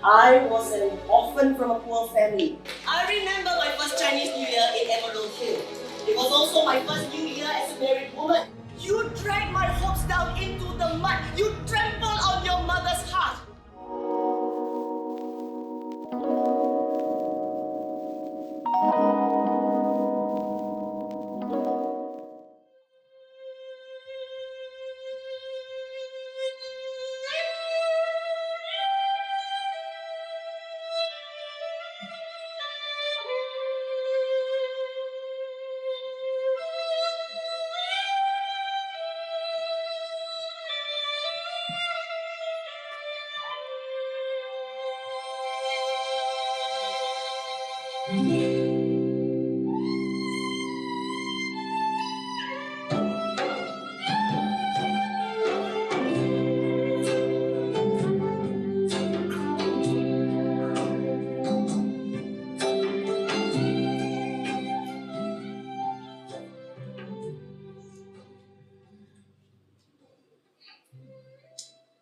I was an orphan from a poor family. I remember my first Chinese New Year in Emerald Hill. It was also my first New Year as a married woman. You dragged my hopes down into the mud. You trampled on your mother's heart.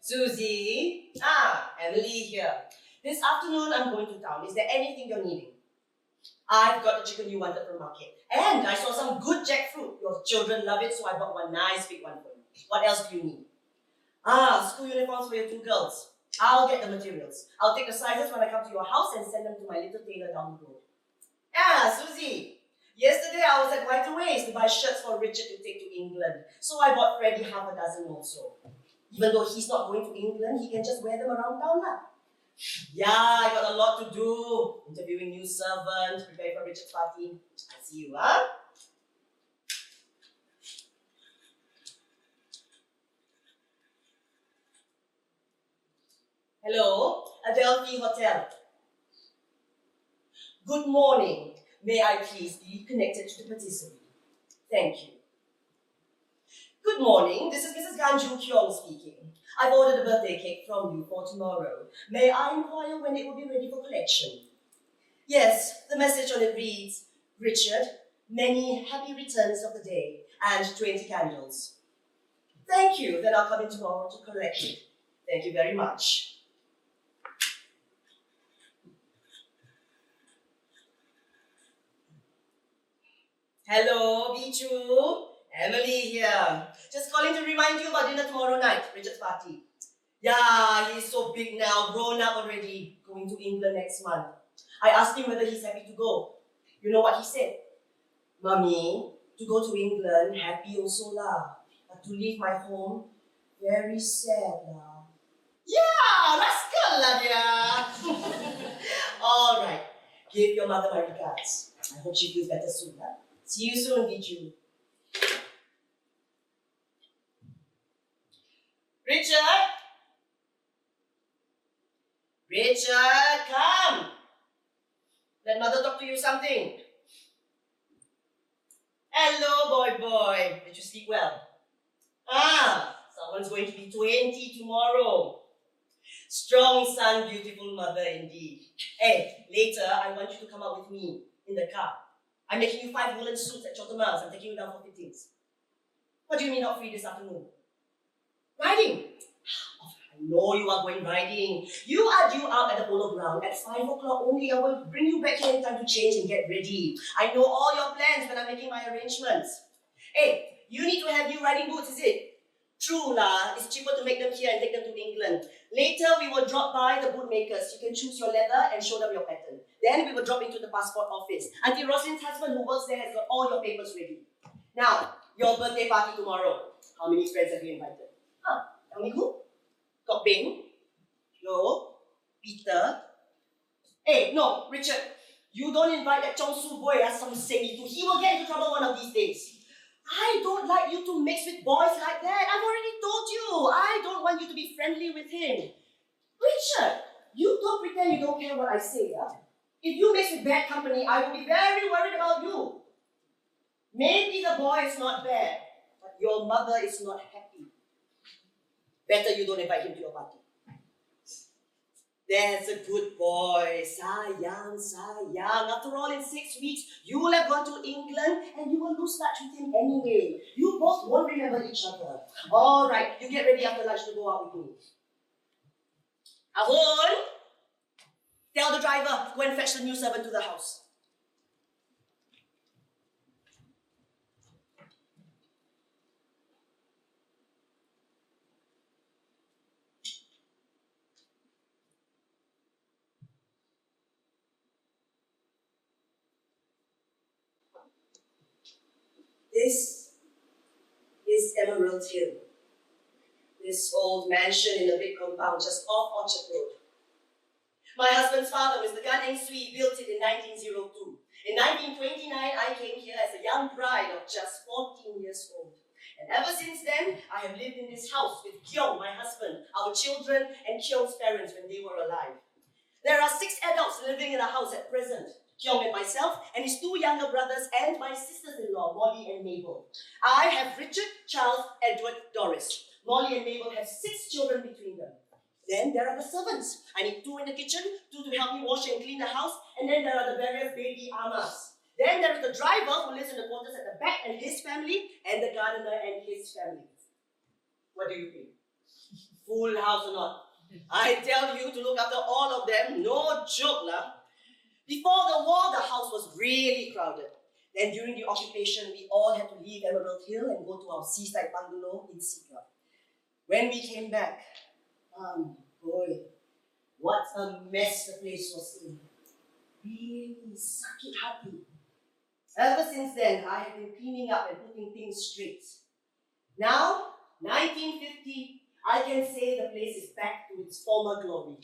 Susie? Emily here. This afternoon I'm going to town. Is there anything you're needing? I've got the chicken you wanted from market. And I saw some good jackfruit. Your children love it, so I bought one nice big one for you. What else do you need? School uniforms for your two girls. I'll get the materials. I'll take the sizes when I come to your house and send them to my little tailor down the road. Susie. Yesterday I was at Whiteaway's to buy shirts for Richard to take to England. So I bought Freddie half a dozen also. Even though he's not going to England, he can just wear them around town lah. Yeah, I got a lot to do. Interviewing new servants, preparing for Richard's party. I'll see you, huh? Hello, Adelphi Hotel. Good morning. May I please be connected to the patisserie? Thank you. Good morning, this is Mrs. Gan Kyong speaking. I've ordered a birthday cake from you for tomorrow. May I inquire when it will be ready for collection? Yes, the message on it reads, Richard, many happy returns of the day and 20 candles. Thank you, then I'll come in tomorrow to collect it. Thank you very much. Hello, Bichu. Emily here. Just calling to remind you about dinner tomorrow night, Richard's party. Yeah, he's so big now, grown up already, going to England next month. I asked him whether he's happy to go. You know what he said? Mummy, to go to England, happy also lah. But to leave my home, very sad lah. Yeah, rascal lah dia. All right, give your mother my regards. I hope she feels better soon lah. See you soon, Biju. Richard? Richard, come! Let mother talk to you something. Hello, boy. Did you sleep well? Someone's going to be 20 tomorrow. Strong son, beautiful mother indeed. Hey, later I want you to come out with me in the car. I'm making you 5 woolen suits at Chotter Miles. I'm taking you down for fittings. What do you mean not free this afternoon? Riding? I know you are going riding. You are due out at the polo ground at 5 o'clock only. I will bring you back here in time to change and get ready. I know all your plans when I'm making my arrangements. Hey, you need to have new riding boots, is it? True lah, it's cheaper to make them here and take them to England. Later we will drop by the bootmakers. You can choose your leather and show them your pattern. Then we will drop into the passport office. Auntie Rosalind's husband who works there has got all your papers ready. Now, your birthday party tomorrow. How many friends have you invited? Tell me who? Got Bing, Lo, Peter. Hey, no, Richard. You don't invite that Chong Su boy as some say to. He will get into trouble one of these days. I don't like you to mix with boys like that. I've already told you. I don't want you to be friendly with him. Richard, you don't pretend you don't care what I say, huh? If you mix with bad company, I will be very worried about you. Maybe the boy is not bad, but your mother is not happy. Better you don't invite him to your party. That's a good boy. Sayang. After all, in 6 weeks, you will have gone to England and you will lose touch with him anyway. You both won't remember each other. All right, you get ready after lunch to go out with me. Ahon! Tell the driver, go and fetch the new servant to the house. This is Emerald Hill. This old mansion in a big compound just off Orchard Road. My husband's father, Mr. Gan, built it in 1902. In 1929, I came here as a young bride of just 14 years old. And ever since then, I have lived in this house with Kyung, my husband, our children, and Kyung's parents when they were alive. There are 6 adults living in the house at present. Kyung and myself, and his 2 younger brothers, and my sisters-in-law, Molly and Mabel. I have Richard, Charles, Edward, Doris. Molly and Mabel have 6 children between them. Then there are the servants. I need 2 in the kitchen, 2 to help me wash and clean the house, and then there are the various baby amas. Then there is the driver who lives in the quarters at the back and his family, and the gardener and his family. What do you think? Full house or not? I tell you to look after all of them, no joke lah. Before the war, the house was really crowded. Then during the occupation, we all had to leave Emerald Hill and go to our seaside bungalow in Sikra. When we came back, boy, what a mess the place was in. Really suck it happy. Ever since then, I have been cleaning up and putting things straight. Now, 1950, I can say the place is back to its former glory.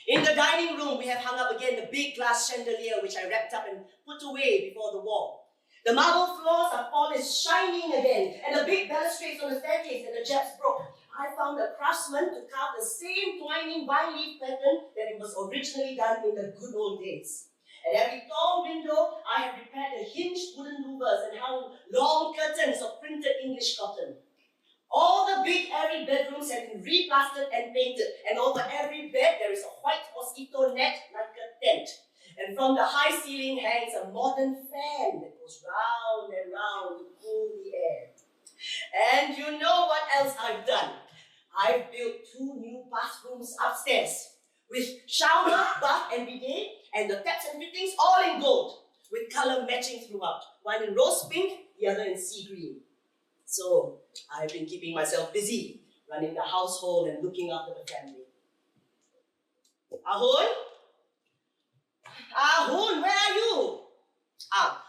In the dining room, we have hung up again the big glass chandelier which I wrapped up and put away before the war. The marble floors are polished, shining again, and the big balustrades on the staircase that the Japs broke. I found a craftsman to carve the same twining vine leaf pattern that it was originally done in the good old days. At every tall window, I have repaired the hinged wooden louvers and hung long curtains of printed English cotton. All the big airy bedrooms have been replastered and painted, and over every bed there is a white mosquito net like a tent. And from the high ceiling hangs a modern fan that goes round and round to cool the air. And you know what else I've done? I've built 2 new bathrooms upstairs with shower, bath and bidet, and the taps and fittings all in gold, with colour matching throughout. One in rose pink, the other in sea green. So I've been keeping myself busy, running the household and looking after the family. Ahun? Ahun, where are you?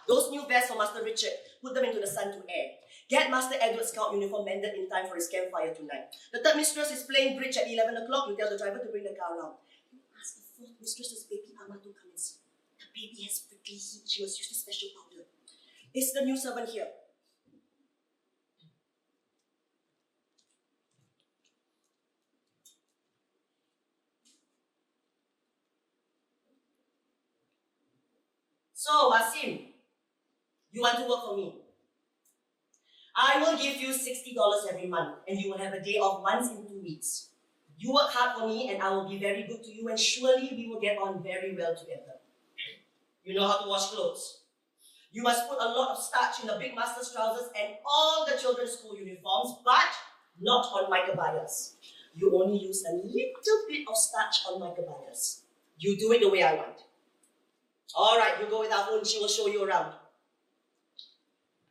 Those new vests for Master Richard. Put them into the sun to air. Get Master Edward's scout uniform mended in time for his campfire tonight. The 3rd mistress is playing bridge at 11 o'clock. You tell the driver to bring the car around. You ask the 4th mistress's baby Amma to come and see. The baby has prickly heat. She was used to special powder. Is the new servant here? So, Wasim, you want to work for me? I will give you $60 every month, and you will have a day off once in 2 weeks. You work hard for me, and I will be very good to you, and surely we will get on very well together. You know how to wash clothes. You must put a lot of starch in the big master's trousers and all the children's school uniforms, but not on my kebayas. You only use a little bit of starch on my kebayas. You do it the way I want. All right, you go with Ahun, she will show you around.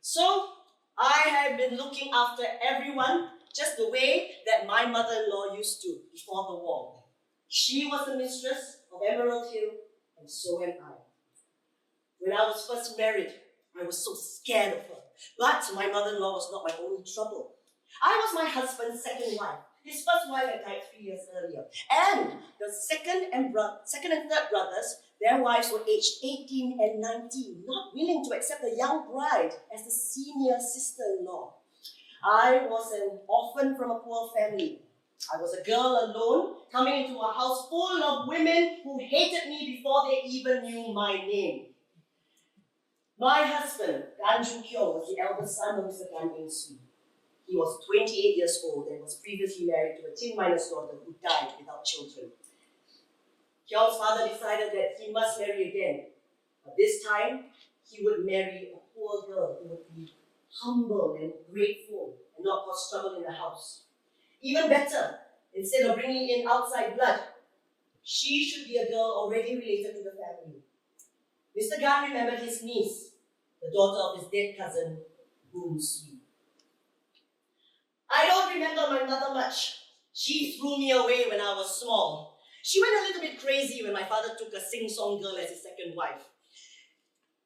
So, I have been looking after everyone just the way that my mother-in-law used to before the war. She was the mistress of Emerald Hill, and so am I. When I was first married, I was so scared of her. But my mother-in-law was not my only trouble. I was my husband's 2nd wife. His first wife had died 3 years earlier. And the second and 3rd brothers, their wives were aged 18 and 19, not willing to accept a young bride as the senior sister-in-law. I was an orphan from a poor family. I was a girl alone, coming into a house full of women who hated me before they even knew my name. My husband, Gan Ju Kyo, was the eldest son of Mr. Gan Eng Sui. He was 28 years old and was previously married to a tin miner's daughter who died without children. Kyo's father decided that he must marry again, but this time he would marry a poor girl who would be humble and grateful and not cause trouble in the house. Even better, instead of bringing in outside blood, She should be a girl already related to the family. Mr. Gan remembered his niece, the daughter of his dead cousin, Sui. I don't remember my mother much. She threw me away when I was small. She went a little bit crazy when my father took a sing-song girl as his second wife.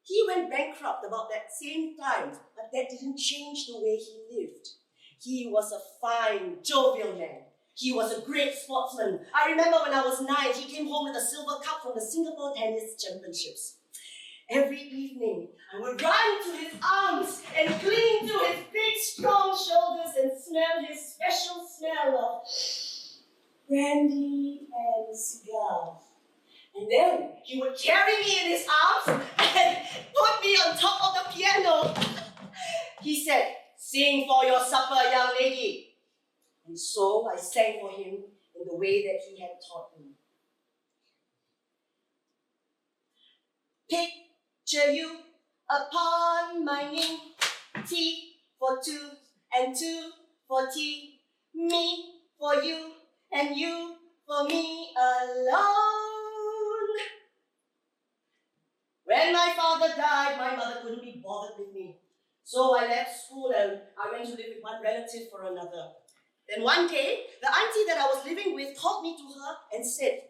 He went bankrupt about that same time, but that didn't change the way he lived. He was a fine, jovial man. He was a great sportsman. I remember when I was 9, he came home with a silver cup from the Singapore Tennis Championships. Every evening, I would run to his arms and cling to his big, strong shoulders and smell his special smell of brandy and cigar. And then he would carry me in his arms and put me on top of the piano. He said, "Sing for your supper, young lady." And so I sang for him in the way that he had taught me. Picture you upon my knee, T for two and two for tea, me for you and you for me alone. When my father died, my mother couldn't be bothered with me. So I left school and I went to live with one relative for another. Then one day, the auntie that I was living with called me to her and said,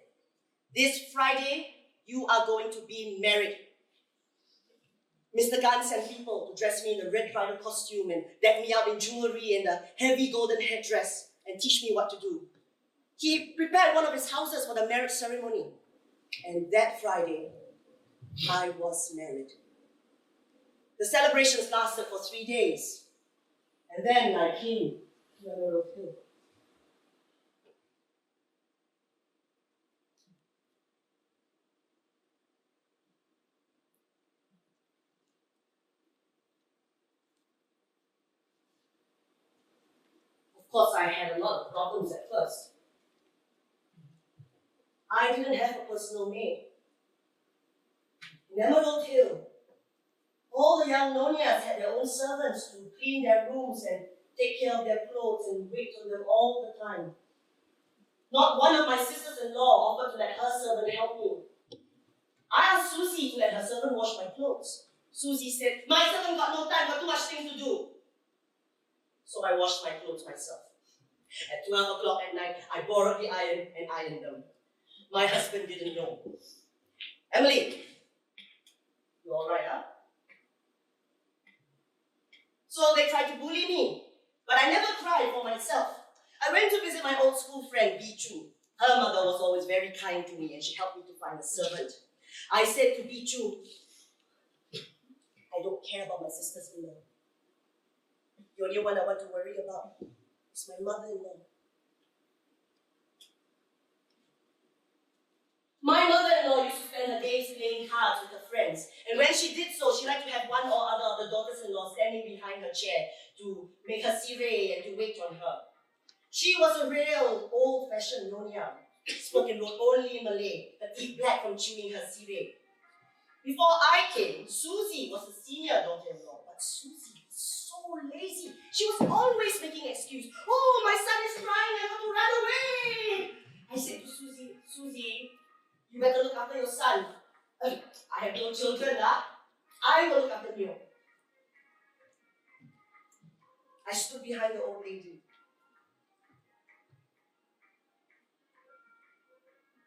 "This Friday, you are going to be married." Mr. Gan sent people to dress me in a red bridal costume and deck me out in jewelry and a heavy golden headdress and teach me what to do. He prepared one of his houses for the marriage ceremony. And that Friday, I was married. The celebrations lasted for 3 days. And then I came to Emerald Hill. Of course, I had a lot of problems at first. I didn't have a personal maid. In Emerald Hill, all the young nonias had their own servants to clean their rooms and take care of their clothes and wait on them all the time. Not one of my sisters-in-law offered to let her servant help me. I asked Susie to let her servant wash my clothes. Susie said, "My servant got no time, got too much things to do." So I washed my clothes myself. At 12 o'clock at night, I borrowed the iron and ironed them. My husband didn't know. "Emily, you all right, huh?" So they tried to bully me, but I never cried for myself. I went to visit my old school friend, Bichu. Her mother was always very kind to me and she helped me to find a servant. I said to Bichu, "I don't care about my sisters-in-law. The only one I want to worry about is my mother-in-law." My mother-in-law used to spend her days playing cards with her friends, and when she did so, she liked to have one or other of the daughters-in-law standing behind her chair to make her sireh and to wait on her. She was a real old-fashioned nyonya, spoke and wrote only in Malay, her teeth black from chewing her sireh. Before I came, Susie was the senior daughter-in-law, but Susie was so lazy. She was always making excuses. "Oh, my son is crying, I got to run away." I said to Susie, "Susie, you better look after your son. I have no children, I will look after you." I stood behind the old lady.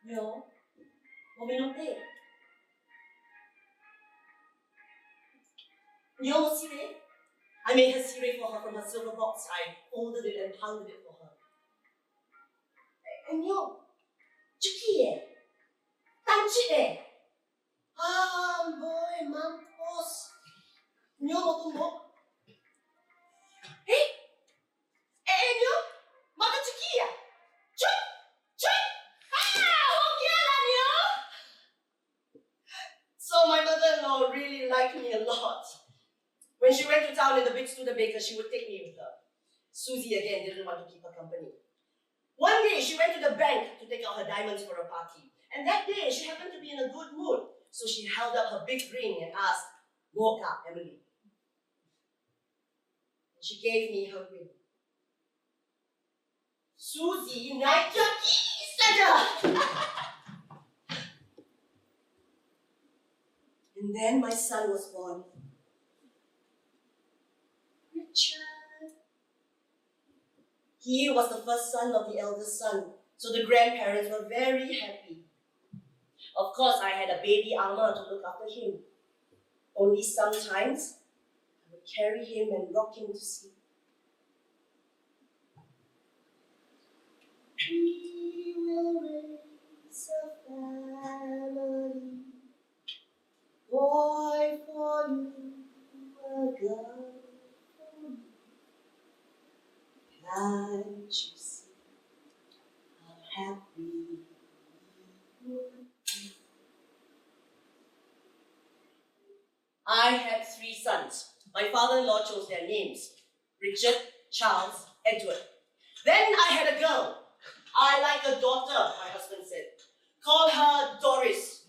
"No, mau minum teh? You mau sireh?" I made her sireh for her from her silver box. I folded it and pounded it for her. "And you, Chuki Tancik boy, mampus. You mau tumbuk? And you, mata Chuki ya? Cuk, cuk. Hokialan you." So my mother-in-law really liked me a lot. When she went to town in the big Studebaker, she would take me with her. Susie again didn't want to keep her company. One day, she went to the bank to take out her diamonds for a party. And that day, she happened to be in a good mood. So she held up her big ring and asked, "Woka, Emily." And she gave me her ring. Susie naik kaki saja. And then my son was born. Richard. He was the first son of the eldest son, so the grandparents were very happy. Of course, I had a baby Alma to look after him. Only sometimes I would carry him and rock him to sleep. We will raise a family, boy for you, a girl for me. Can't you see how happy we would be? I had 3 sons. My father-in-law chose their names: Richard, Charles, Edward. Then I had a girl. I like a daughter, my husband said. Call her Doris.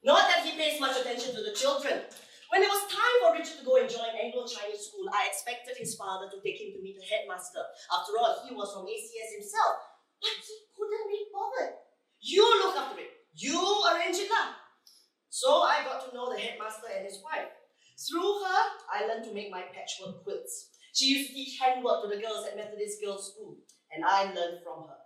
Not that he pays much attention to the children. When it was time for Richard to go and join Anglo-Chinese school, I expected his father to take him to meet the headmaster. After all, he was from ACS himself. But he couldn't be bothered. You look after it. You arrange it now. So I got to know the headmaster and his wife. Through her, I learned to make my patchwork quilts. She used to teach handwork to the girls at Methodist Girls' School, and I learned from her.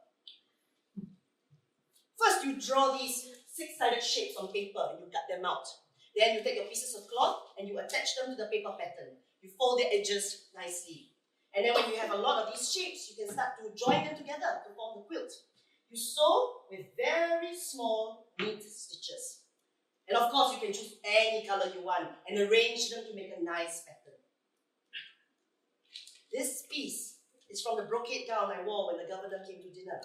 First, you draw these 6-sided shapes on paper and you cut them out. Then you take your pieces of cloth and you attach them to the paper pattern. You fold the edges nicely. And then when you have a lot of these shapes, you can start to join them together to form the quilt. You sew with very small, neat stitches. And of course, you can choose any color you want and arrange them to make a nice pattern. This piece is from the brocade gown I wore when the governor came to dinner.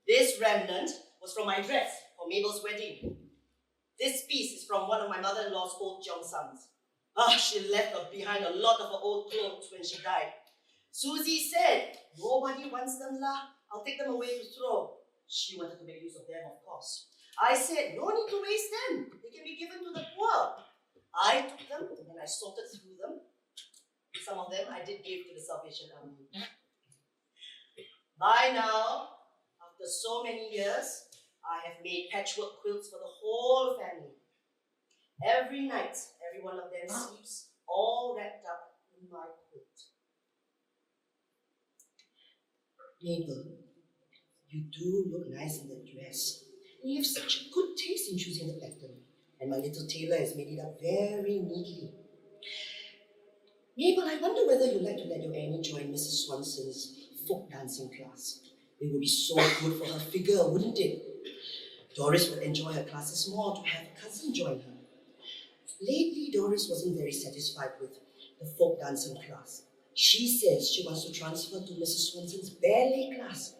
This remnant was from my dress for Mabel's wedding. This piece is from one of my mother-in-law's old Cheongsams. She left behind a lot of her old clothes when she died. Susie said, "Nobody wants them lah. I'll take them away to throw." She wanted to make use of them, of course. I said, "No need to waste them. They can be given to the poor." I took them and then I sorted through them. Some of them I did give to the Salvation Army. By now, after so many years, I have made patchwork quilts for the whole family. Every night, every one of them sleeps all wrapped up in my quilt. Mabel, you do look nice in that dress. You have such a good taste in choosing the pattern. And my little tailor has made it up very neatly. Mabel, I wonder whether you'd like to let your Annie join Mrs. Swanson's folk dancing class. It would be so good for her figure, wouldn't it? Doris would enjoy her classes more to have a cousin join her. Lately, Doris wasn't very satisfied with the folk dancing class. She says she wants to transfer to Mrs. Swanson's ballet class.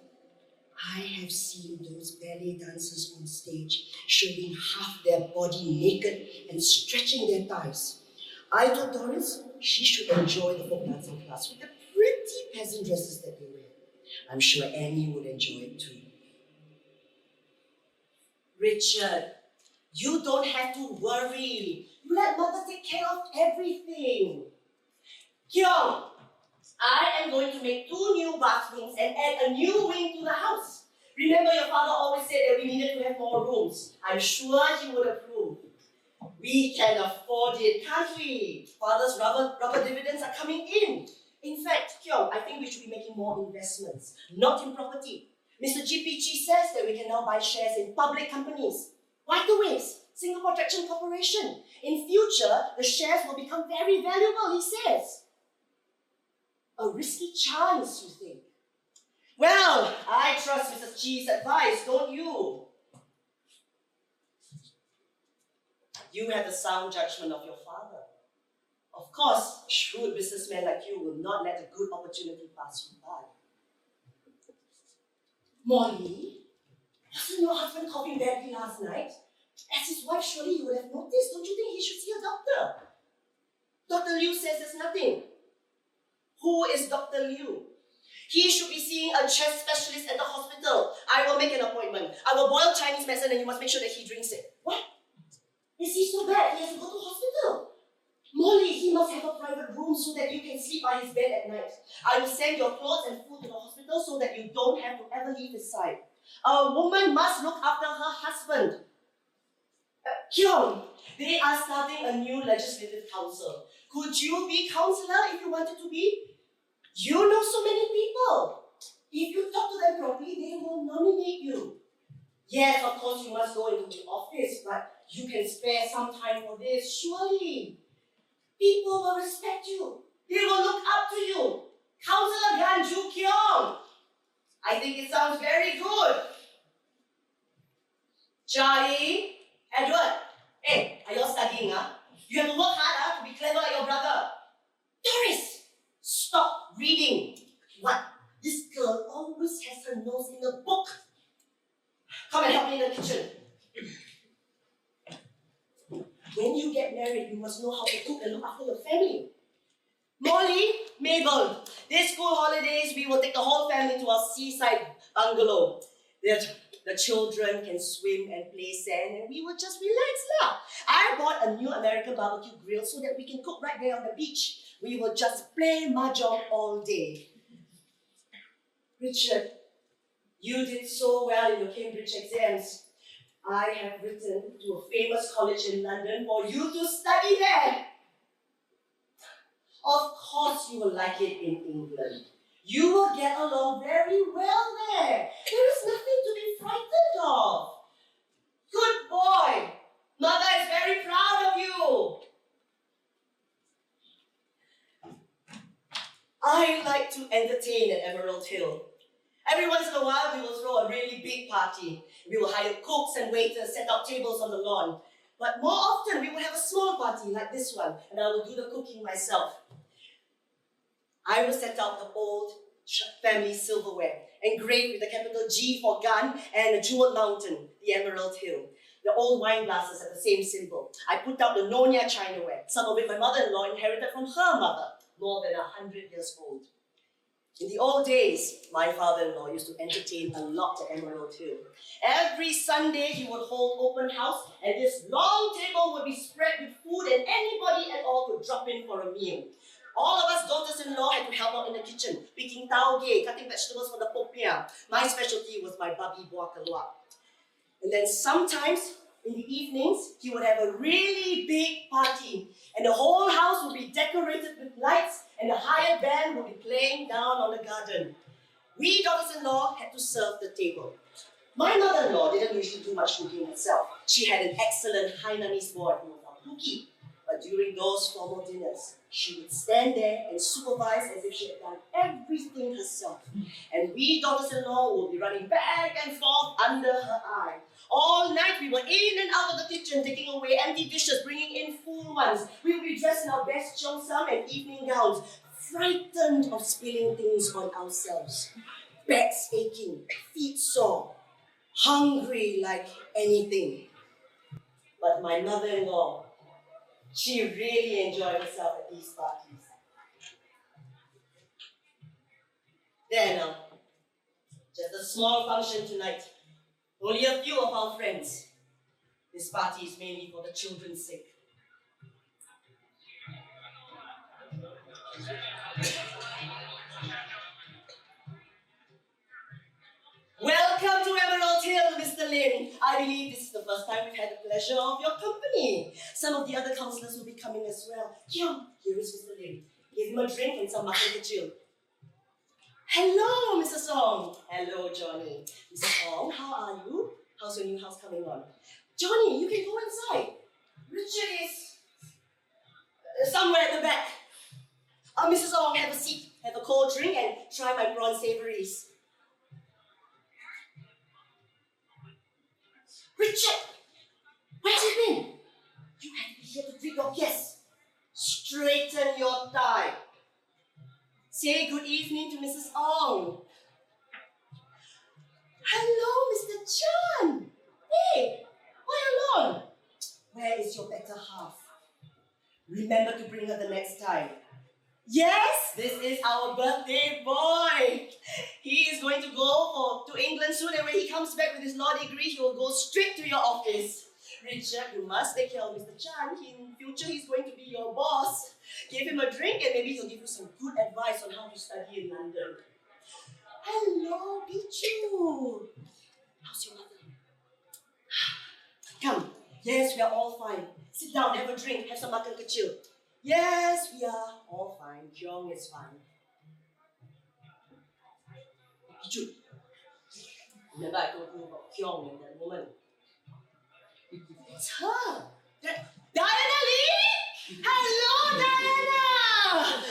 I have seen those ballet dancers on stage showing half their body naked and stretching their thighs. I told Doris she should enjoy the folk dancing class with the pretty peasant dresses that they wear. I'm sure Annie would enjoy it too. Richard, you don't have to worry. You let Mother take care of everything. Kyung, I am going to make 2 new bathrooms and add a new wing to the house. Remember, your father always said that we needed to have more rooms. I'm sure he would approve. We can afford it, can't we? Father's rubber dividends are coming in. In fact, Kyung, I think we should be making more investments, not in property. Mr. GPG says that we can now buy shares in public companies. Waterways, Singapore Traction Corporation. In future, the shares will become very valuable, he says. A risky chance, you think? Well, I trust Mrs. Chi's advice, don't you? You have the sound judgment of your father. Of course, a shrewd businessman like you will not let a good opportunity pass you by. Molly, wasn't your husband coughing badly last night? As his wife, surely you would have noticed. Don't you think he should see a doctor? Dr. Liu says there's nothing. Who is Dr. Liu? He should be seeing a chest specialist at the hospital. I will make an appointment. I will boil Chinese medicine and you must make sure that he drinks it. What? Is he so bad he has to go to hospital? Molly, he must have a private room so that you can sleep by his bed at night. I will send your clothes and food to the hospital so that you don't have to ever leave his side. A woman must look after her husband. Kyung, they are starting a new legislative council. Could you be councillor if you wanted to be? You know so many people. If you talk to them properly, they will nominate you. Yes, of course you must go into the office, but you can spare some time for this, surely. People will respect you. They will look up to you. Councillor Gan Ju Kyung. I think it sounds very good. Charlie, Edward, hey, are you all studying, huh? You have to work hard, to be clever like your brother. Doris, stop reading. What? This girl always has her nose in a book. Come and help me in the kitchen. When you get married, you must know how to cook and look after your family. Molly, Mabel, this school holidays, we will take the whole family to our seaside bungalow. The children can swim and play sand, and we will just relax now. I bought a new American barbecue grill so that we can cook right there on the beach. We will just play mahjong all day. Richard, you did so well in your Cambridge exams. I have written to a famous college in London for you to study there. Of course you will like it in England. You will get along very well there. There is nothing to be frightened of. Good boy. Mother is very proud of you. I like to entertain at Emerald Hill. Every once in a while, we will throw a really big party. We will hire cooks and waiters, set out tables on the lawn. But more often, we will have a small party like this one, and I will do the cooking myself. I will set out the old family silverware, engraved with the capital G for gun and a jeweled mountain, the Emerald Hill. The old wine glasses have the same symbol. I put out the Nonya chinaware, some of it my mother-in-law inherited from her mother, more than 100 years old. In the old days, my father-in-law used to entertain a lot at Emerald Hill. Every Sunday, he would hold open house, and this long table would be spread with food, and anybody at all could drop in for a meal. All of us daughters-in-law had to help out in the kitchen, picking tauge, cutting vegetables for the popiah. My specialty was my babi buah keluak. And then sometimes, in the evenings, he would have a really big party, and the whole house would be decorated with lights, and the hired band would be playing down on the garden. We daughters-in-law had to serve the table. My mother-in-law didn't usually do much cooking herself. She had an excellent Hainanese boy who was our cookie. But during those formal dinners, she would stand there and supervise as if she had done everything herself. And we daughters-in-law would be running back and forth under her eye. All night we were in and out of the kitchen, taking away empty dishes, bringing in full ones. We would be dressed in our best cheongsam and evening gowns, frightened of spilling things on ourselves. Backs aching, feet sore, hungry like anything. But my mother-in-law, she really enjoyed herself at these parties. There now, just a small function tonight. Only a few of our friends. This party is mainly for the children's sake. Welcome to Emerald Hill, Mr. Lim. I believe this is the first time we've had the pleasure of your company. Some of the other councillors will be coming as well. Here is Mr. Lim. Give him a drink and some makan kecil. Hello, Mrs. Ong. Hello, Johnny. Mrs. Ong, how are you? How's your new house coming on? Johnny, you can go inside. Richard is somewhere at the back. Mrs. Ong, have a seat, have a cold drink, and try my prawn savouries. Richard, where have you been? You have to be here to greet your guests. Straighten your tie. Say good evening to Mrs. Ong. Hello, Mr. Chan. Hey, why alone? Where is your better half? Remember to bring her the next time. Yes, this is our birthday boy. He is going to go to England soon, and when he comes back with his law degree, he will go straight to your office. Richard, you must take care of Mr. Chan. In future, he's going to be your boss. Give him a drink, and maybe he'll give you some good advice on how to study in London. Hello, Pichu. How's your mother? Come, Yes, we are all fine. Sit down, have a drink, have some makan kecil. Yes, we are all fine. Kyung is fine. Pichu, remember I told you about Kyung in that moment? It's her. Diana Lee? Hello, Diana!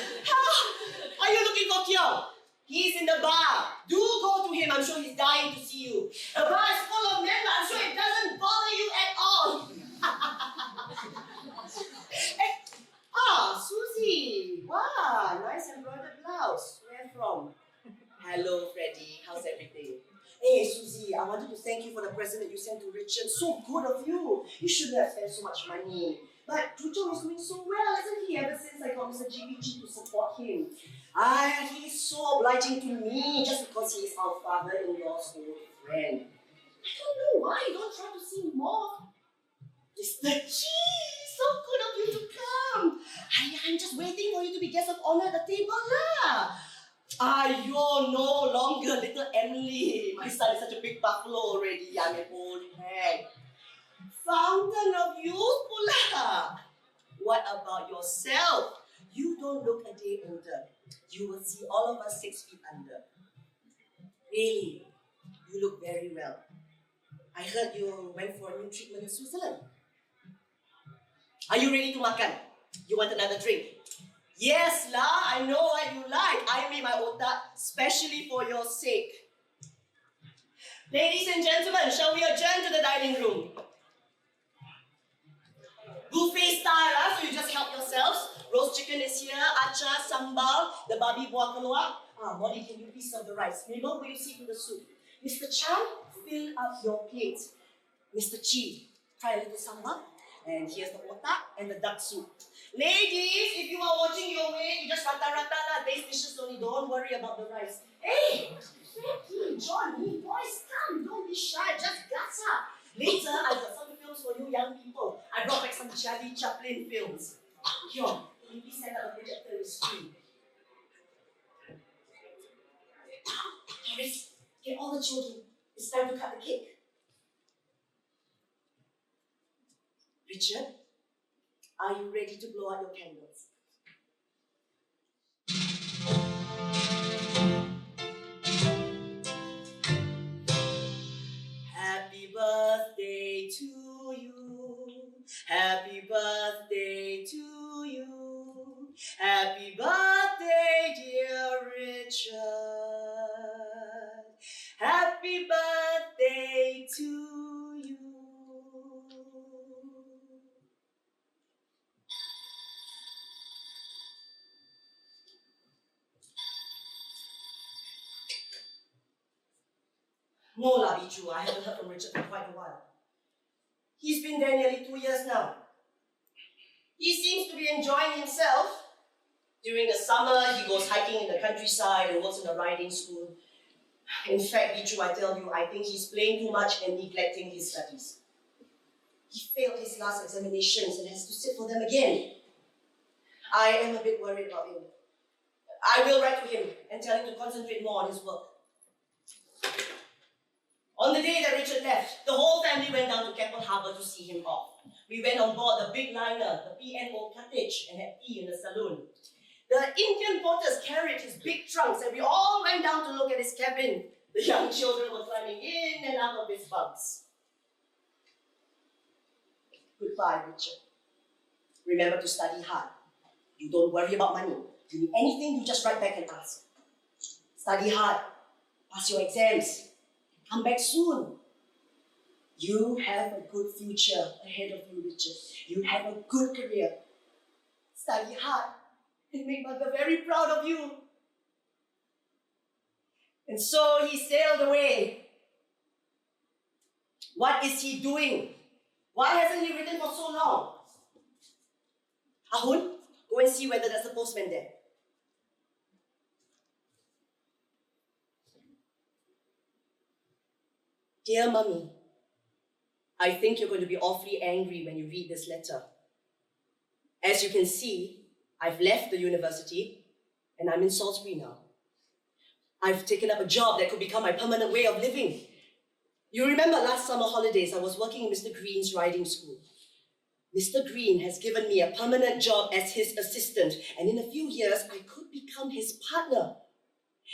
Are you looking for Kyung? He's in the bar. Do go to him. I'm sure he's dying to see you. The bar is full of men, but I'm sure it doesn't bother you at all. Susie. Wow, nice embroidered blouse. Where from? Hello, Freddie. How's everything? Hey, Susie, I wanted to thank you for the present that you sent to Richard. So good of you. You shouldn't have spent so much money. But Trucho is doing so well, isn't he? Ever since I got Mr. GBG to support him. He's so obliging to me just because he is our father-in-law's old friend. I don't know why you don't try to see more. Mr. G, so good of you to come. I'm just waiting for you to be guest of honor at the table lah. You're no longer little Emily. My son is such a big buffalo already. I'm an old hag. Fountain of youth pula. What about yourself? You don't look a day older. You will see all of us 6 feet under. Really, you look very well. I heard you went for a new treatment in Switzerland. Are you ready to makan? You want another drink? Yes lah, I know what you like. I made my otak specially for your sake. Ladies and gentlemen, shall we adjourn to the dining room? Buffet style, so you just help yourselves. Roast chicken is here, acar, sambal, the babi buah keluar. Molly, can you please serve the rice? Mabel, will you see to the soup? Mr. Chan, fill up your plate. Mr. Chi, try a little sambal. And here's the otak and the duck soup. Ladies, if you are watching your weight, you just rata-rata lah. Taste dishes only. Don't worry about the rice. Hey, Frankie, Johnny, boys, come. Don't be shy. Just guts up. Later, I've got some films for you young people. I brought back some Charlie Chaplin films. Kyon, can you please set up a projector on the screen? Doris, get all the children. It's time to cut the cake. Richard, are you ready to blow out your candles? Happy birthday to you. Happy birthday to you. Happy birthday, dear Richard. Happy birthday to you. No lah, Bichu, I haven't heard from Richard for quite a while. He's been there nearly 2 years now. He seems to be enjoying himself. During the summer, he goes hiking in the countryside and works in a riding school. In fact, Bichu, I tell you, I think he's playing too much and neglecting his studies. He failed his last examinations and has to sit for them again. I am a bit worried about him. I will write to him and tell him to concentrate more on his work. On the day that Richard left, the whole family went down to Keppel Harbour to see him off. We went on board the big liner, the P&O Cottage, and had tea in the saloon. The Indian porters carried his big trunks and we all went down to look at his cabin. The young children were climbing in and out of his bunks. Goodbye, Richard. Remember to study hard. You don't worry about money. If you need anything, you just write back and ask. Study hard. Pass your exams. Come back soon. You have a good future ahead of you, Richard. You have a good career. Study hard and make Mother very proud of you. And so he sailed away. What is he doing? Why hasn't he written for so long? Ahun, go and see whether there's a postman there. Dear Mummy, I think you're going to be awfully angry when you read this letter. As you can see, I've left the university and I'm in Salisbury now. I've taken up a job that could become my permanent way of living. You remember last summer holidays, I was working in Mr. Green's riding school. Mr. Green has given me a permanent job as his assistant, and in a few years, I could become his partner.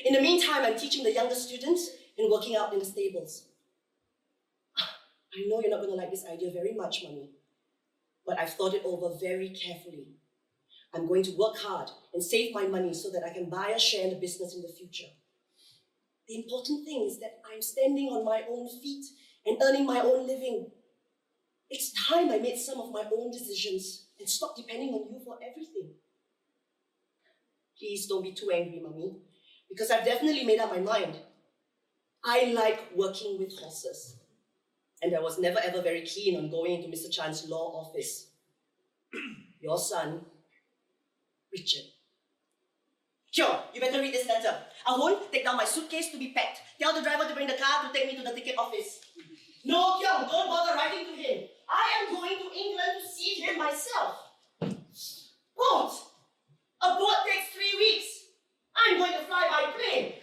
In the meantime, I'm teaching the younger students and working out in the stables. I know you're not going to like this idea very much, Mummy, but I've thought it over very carefully. I'm going to work hard and save my money so that I can buy a share in the business in the future. The important thing is that I'm standing on my own feet and earning my own living. It's time I made some of my own decisions and stopped depending on you for everything. Please don't be too angry, Mummy, because I've definitely made up my mind. I like working with horses, and I was never ever very keen on going into Mr. Chan's law office. Your son, Richard. Sure, you better read this letter. Ahun, take down my suitcase to be packed. Tell the driver to bring the car to take me to the ticket office. No, Kyung, don't bother writing to him. I am going to England to see him myself. Boat! A boat takes 3 weeks. I'm going to fly by plane.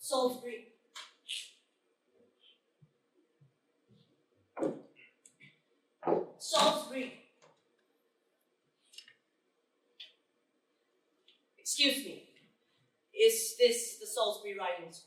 Salisbury. Salisbury. Excuse me. Is this the Salisbury Riding School?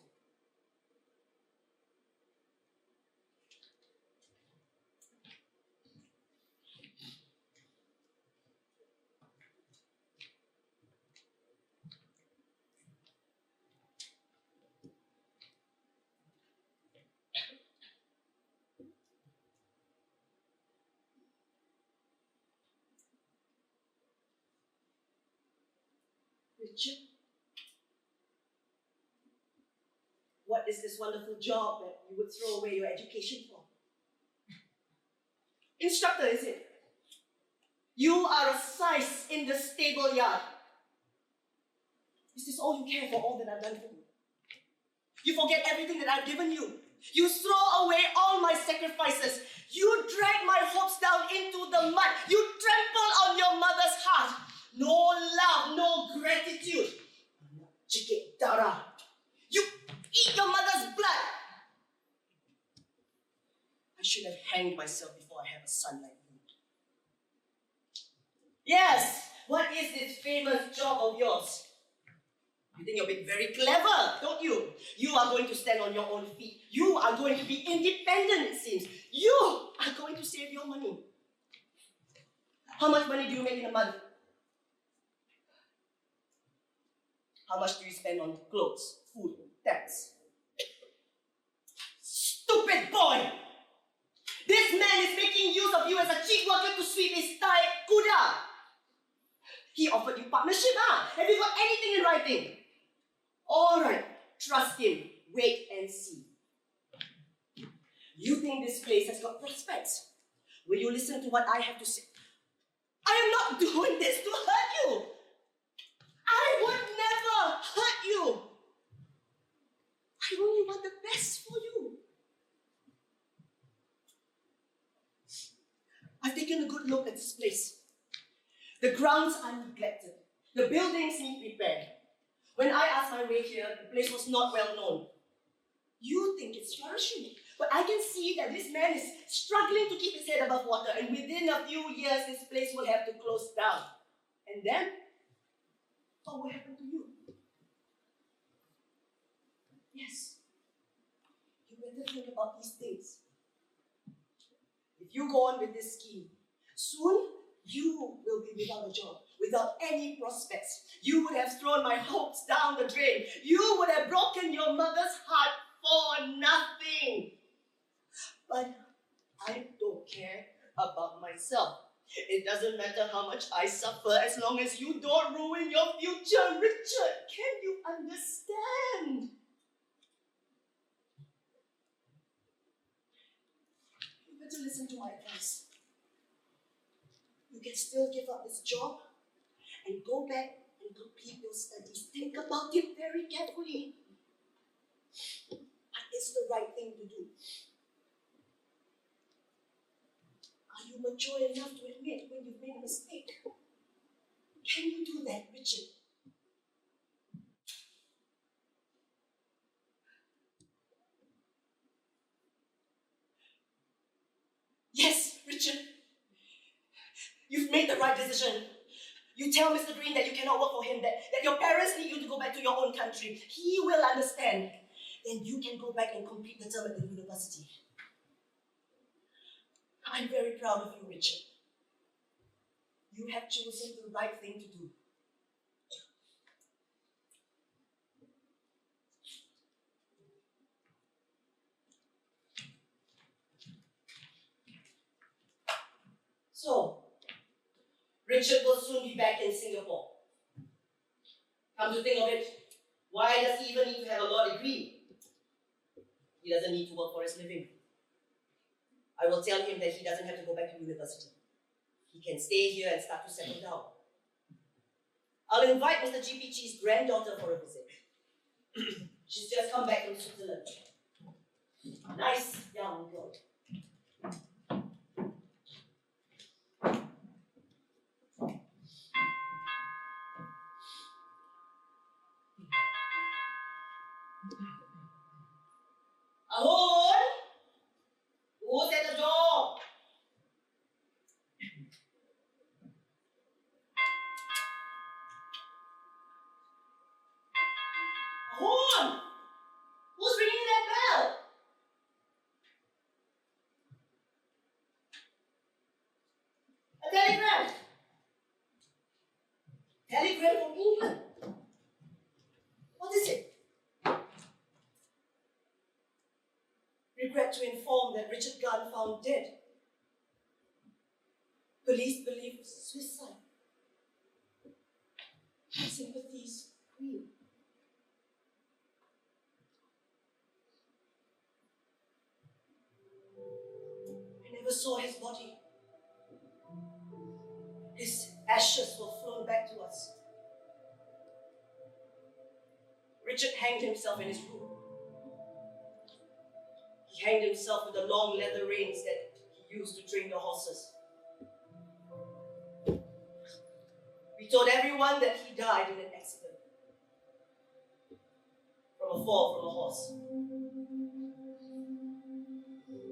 Richard? What is this wonderful job that you would throw away your education for? Instructor, is it? You are a size in the stable yard. Is this all you care for, all that I've done for you? You forget everything that I've given you. You throw away all my sacrifices. You drag my hopes down into the mud. You trample on your mother's heart. No love, no gratitude. Chikit Dara. You eat your mother's blood. I should have hanged myself before I have a son like you. Yes, what is this famous job of yours? You think you're being very clever, don't you? You are going to stand on your own feet. You are going to be independent, it seems. You are going to save your money. How much money do you make in a month? How much do you spend on clothes, food, tax? Stupid boy! This man is making use of you as a cheap worker to sweep his tie kuda. He offered you partnership, huh? Have you got anything in writing? All right, trust him. Wait and see. You think this place has got prospects? Will you listen to what I have to say? I am not doing this to hurt you. I would never hurt you. I only want the best for you. I've taken a good look at this place. The grounds are neglected. The buildings need repaired. When I asked my way here, the place was not well known. You think it's flourishing, but I can see that this man is struggling to keep his head above water, and within a few years, this place will have to close down. And then, what will happen to you? Yes, you better think about these things. If you go on with this scheme, soon you will be without a job, without any prospects. You would have thrown my hopes down the drain. You would have broken your mother's heart for nothing. But I don't. don't care about myself. It doesn't matter how much I suffer as long as you don't ruin your future, Richard. Can you understand? You better listen to my advice. You can still give up this job and go back and complete your studies. Think about it very carefully. But it's the right thing to do. Are you mature enough to admit when you've made a mistake? Can you do that, Richard? Yes, Richard. You've made the right decision. You tell Mr. Green that you cannot work for him, that your parents need you to go back to your own country. He will understand. Then you can go back and complete the term at the university. I'm very proud of you, Richard. You have chosen the right thing to do. So, Richard will soon be back in Singapore. Come to think of it, why does he even need to have a law degree? He doesn't need to work for his living. I will tell him that he doesn't have to go back to university. He can stay here and start to settle down. I'll invite Mr. GPG's granddaughter for a visit. She's just come back from Switzerland. Nice young girl. Ahon! Who's at the door? Ahon! Who's ringing that bell? A telegram. Telegram from England. What is it? Regret to inform that Richard Gunn found dead. Police believe suicide. Sympathies, Queen. I never saw his body. His ashes were flown back to us. Richard hanged himself in his room. He hanged himself with the long leather reins that he used to train the horses. We told everyone that he died in an accident. From a fall from a horse.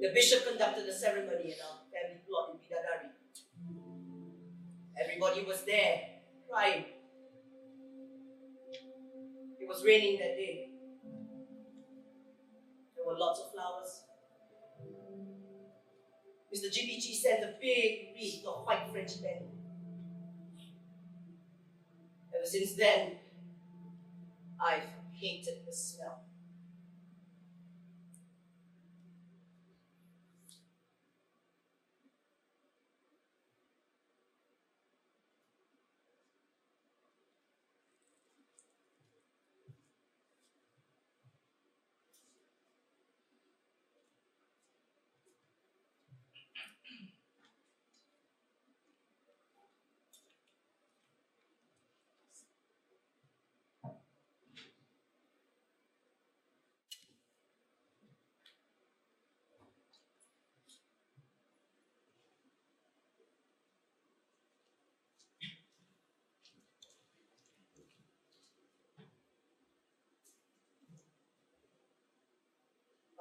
The bishop conducted a ceremony at our family plot in Bidadari. Everybody was there, crying. It was raining that day. There were lots of flowers. Mr. GPG sent a big wreath of white French men. Ever since then, I've hated the smell.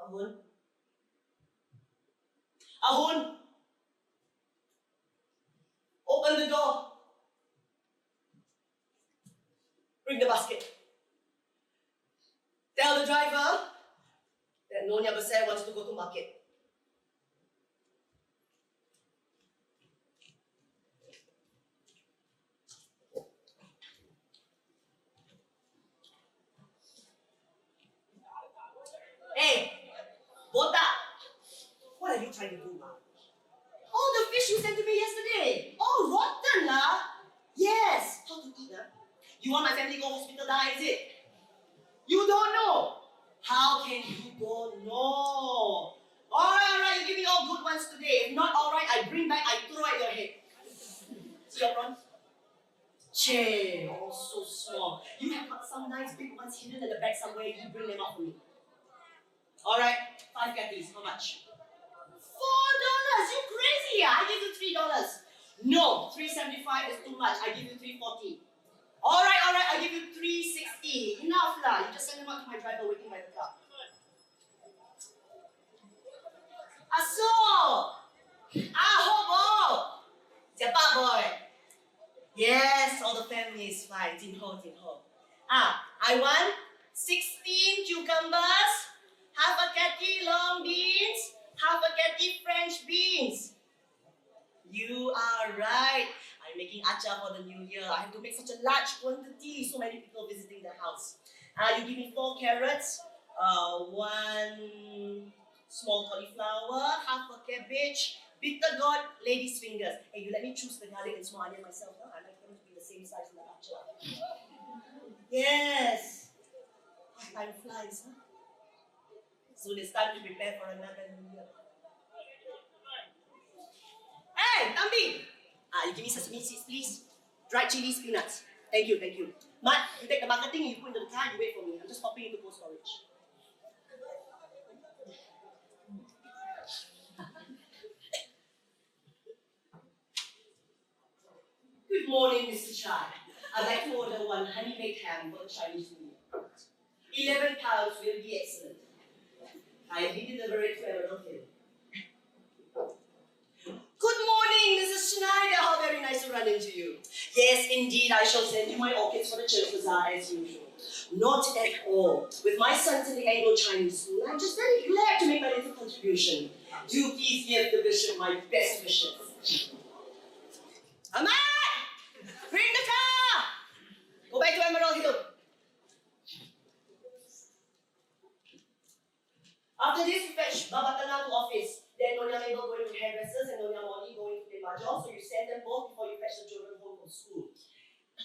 Ahon? Ahon! Open the door. Bring the basket. Tell the driver that Nyonya Besar wants to go to market. Hey! Botak! What are you trying to do, Ma? You want my family to go hospital die, is it? You don't know. How can you don't know? Alright, you give me all good ones today. If not alright, I bring back, I throw at your head. See your prawns? Che, oh so small. You have got some nice big ones hidden at the back somewhere. You bring them out for me. Alright, 5 catties. How much? $4. You crazy? I give you $3. No, $3.75 is too much. I give you $3.40. Alright, I give you $3.60. Enough lah. You just send them out to my driver waiting by the car. Aso! Ahobo! Siapa boy? Yes, all the family is fine. Tinho. I want 16 cucumbers, half a catty long beans, half a catty French beans. You are right. I'm making acar for the new year. I have to make such a large quantity. So many people visiting the house. You give me 4 carrots, 1 small cauliflower, half a cabbage, bitter gourd, lady's fingers. Hey, you let me choose the garlic and small onion myself, huh? I like them to be the same size in the acar. Yes. Time flies, huh? So it's time to prepare for another new year. Hey, Tambi! You give me sesame seeds, please. Dried chilies, peanuts. Thank you. Mat, you take the marketing, you put into the car, you wait for me. I'm just popping into cold storage. Good morning, Mr. Chai. I'd like to order 1 honey-baked ham for the Chinese New Year. £11 will be excellent. Kindly deliver it to Emerald Hill. Good morning, Mrs. Schneider. How very nice to run into you. Yes, indeed, I shall send you my orchids for the church bazaar as usual. Not at all. With my sons in the Anglo-Chinese school, I'm just very glad to make my little contribution. Do please give the bishop my best wishes. Ahmad! Bring the car! Go back to Emerald Hill. After this, you fetch Baba Tana to office. Then Nonya Mabel going to hairdressers and Nonya Molly going to play mahjong. So you send them both before you fetch the children home from school.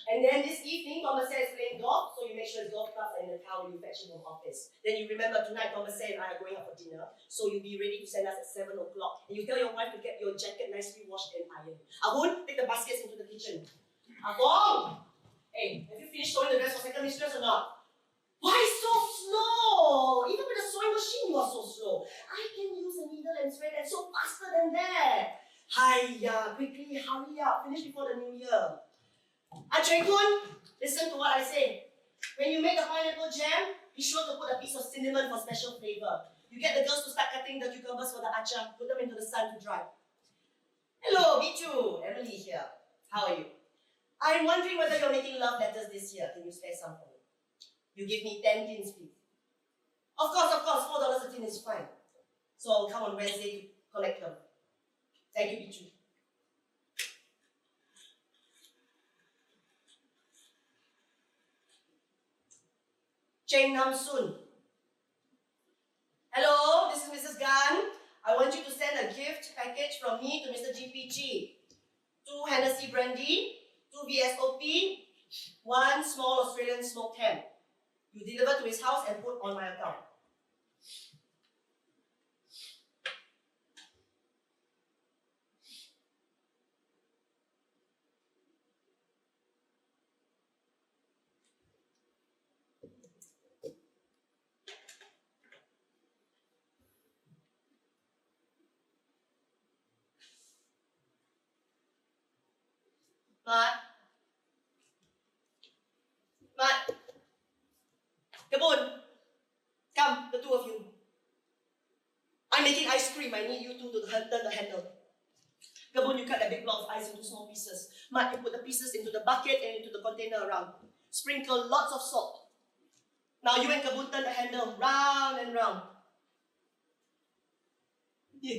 And then this evening, Thomas says playing golf, so you make sure his golf clubs are in the car when you fetch him from office. Then you remember tonight, Thomas and I are going out for dinner, so you'll be ready to send us at 7 o'clock. And you tell your wife to get your jacket nicely washed and ironed. Ahun, take the baskets into the kitchen. Ahun! Hey, have you finished sewing the dress for second mistress or not? Why so slow? Even with a sewing machine, you are so slow. I can use a needle and thread and sew faster than that. Hiya, quickly, hurry up, finish before the new year. Kun, listen to what I say. When you make the pineapple jam, be sure to put a piece of cinnamon for special flavor. You get the girls to start cutting the cucumbers for the acar, put them into the sun to dry. Hello, Bichu, Emily here. How are you? I'm wondering whether you're making love letters this year. Can you spare some for me? You give me 10 tins, please. Of course, $4 a tin is fine. So I'll come on Wednesday to collect them. Thank you, Bichu. Cheng Nam Soon. Hello, this is Mrs. Gan. I want you to send a gift package from me to Mr. GPG. 2 Hennessy brandy, 2 VSOP, 1 small Australian smoked ham. You deliver to his house and put on my account. Mat, Kabun, come, the two of you. I'm making ice cream. I need you two to turn the handle. Kabun, you cut that big block of ice into small pieces. Mat, you put the pieces into the bucket and into the container around. Sprinkle lots of salt. Now you and Kabun turn the handle round and round. Yeah.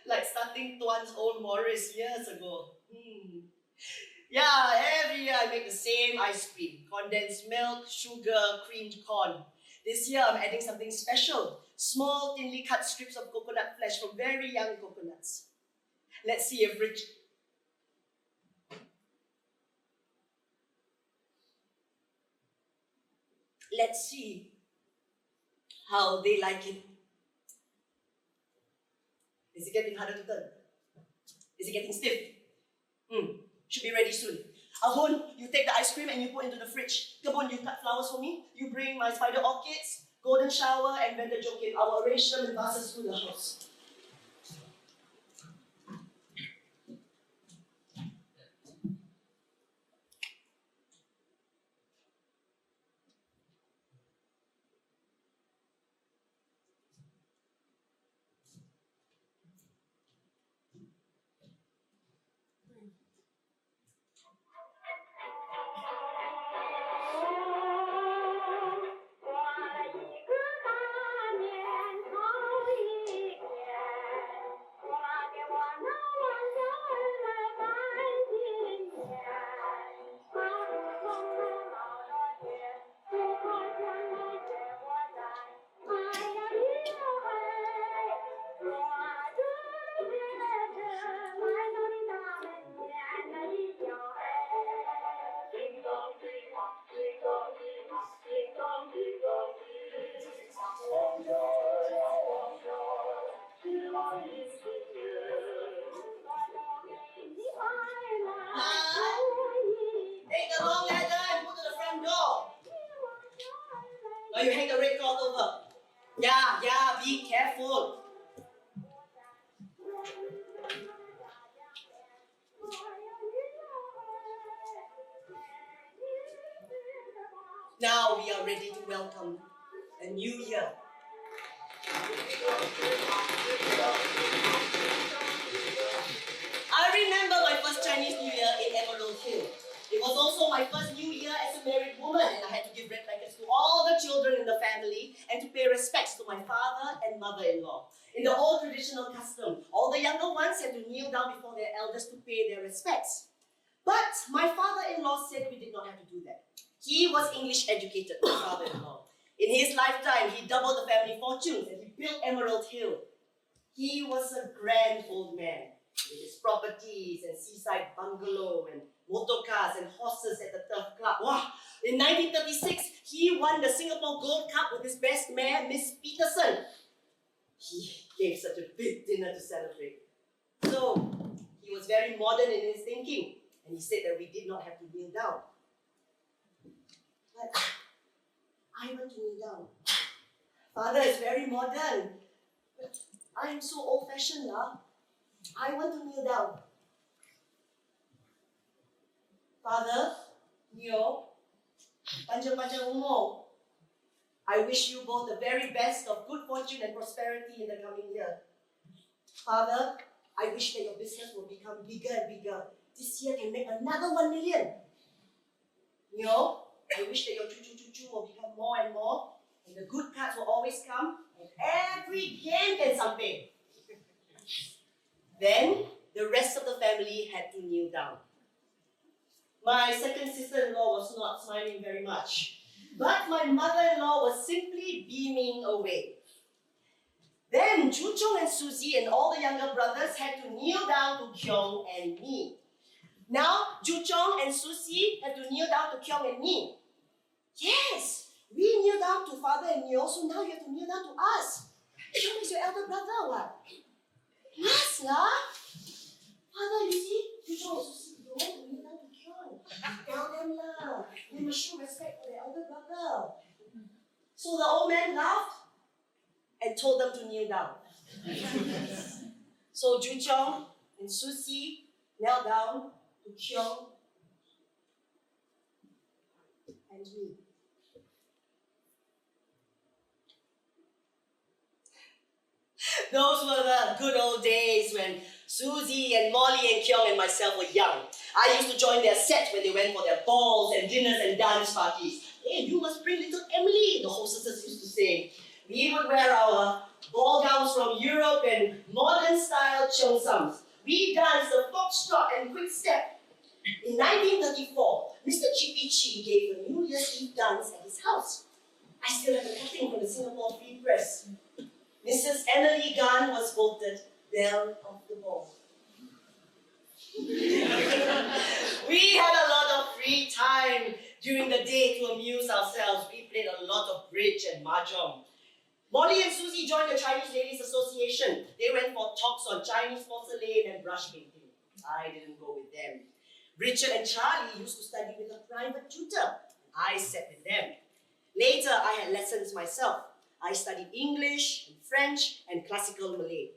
Like starting Tuan's old Morris years ago. Yeah, every year I make the same ice cream. Condensed milk, sugar, creamed corn. This year I'm adding something special. Small, thinly cut strips of coconut flesh from very young coconuts. Let's see if Rich... Let's see how they like it. Is it getting harder to turn? Is it getting stiff? Should be ready soon. Ahun, you take the ice cream and you put into the fridge. Kabun, you cut flowers for me. You bring my spider orchids, golden shower, and vendor joking. I will arrange them in vases through the house. Take the long ladder and put to the front door. Or you hang the red cloth over. Yeah, be careful. Now we are ready to welcome a new year. I remember my first Chinese New Year in Emerald Hill. It was also my first New Year as a married woman, and I had to give red packets to all the children in the family and to pay respects to my father and mother-in-law. In the old traditional custom, all the younger ones had to kneel down before their elders to pay their respects. But my father-in-law said we did not have to do that. He was English educated, my father-in-law. In his lifetime, he doubled the family fortunes and he built Emerald Hill. He was a grand old man with his properties and seaside bungalow and motor cars and horses at the Turf Club. Wow! In 1936, he won the Singapore Gold Cup with his best mare, Miss Peterson. He gave such a big dinner to celebrate. So, he was very modern in his thinking, and he said that we did not have to kneel down. But I want to kneel down. Father is very modern, but I am so old-fashioned now. I want to kneel down. Father, Neo, Panjang Umur, I wish you both the very best of good fortune and prosperity in the coming year. Father, I wish that your business will become bigger and bigger. This year can make another 1 million. Neo, I wish that your choo will become more and more, and the good cards will always come, and every game can sampai. Then, the rest of the family had to kneel down. My second sister-in-law was not smiling very much, but my mother-in-law was simply beaming away. Then, Chu Chong and Susie and all the younger brothers had to kneel down to Kyong and me. Now, Chu Chong and Susie had to kneel down to Kyong and me. Yes, we kneel down to Father and Neo, so now you have to kneel down to us. Kyong is your elder brother, what? Us, lah. Father, you see, Chu Chong and Susie don't want to kneel down to Kyong. Tell them, lah. They must show respect for their elder brother. So the old man laughed and told them to kneel down. So Chu Chong and Susie knelt down to Kyong and me. Those were the good old days when Susie and Molly and Kyong and myself were young. I used to join their set when they went for their balls and dinners and dance parties. Hey, you must bring little Emily, the hostesses used to say. We would wear our ball gowns from Europe and modern-style cheongsams. We danced the foxtrot and quick step. In 1934, Mr. Chippy Chi gave a New Year's Eve dance at his house. I still have the cutting from the Singapore Free Press. Mrs. Emily Gan was voted Belle of the Ball. We had a lot of free time during the day to amuse ourselves. We played a lot bridge and mahjong. Molly and Susie joined the Chinese Ladies Association. They went for talks on Chinese porcelain and brush painting. I didn't go with them. Richard and Charlie used to study with a private tutor. I sat with them. Later, I had lessons myself. I studied English, and French, and classical Malay.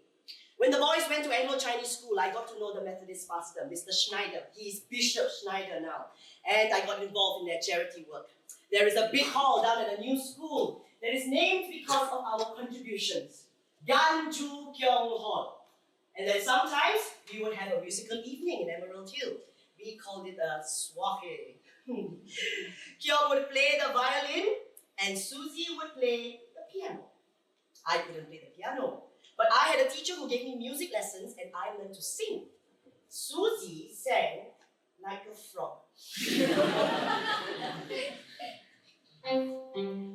When the boys went to Anglo-Chinese school, I got to know the Methodist pastor, Mr. Schneider. He's Bishop Schneider now. And I got involved in their charity work. There is a big hall down at the new school that is named because of our contributions. Gan Ju Kyong Hall. And then sometimes we would have a musical evening in Emerald Hill. We called it a soirée. Kyong would play the violin and Susie would play the piano. I couldn't play the piano, but I had a teacher who gave me music lessons and I learned to sing. Susie sang like a frog.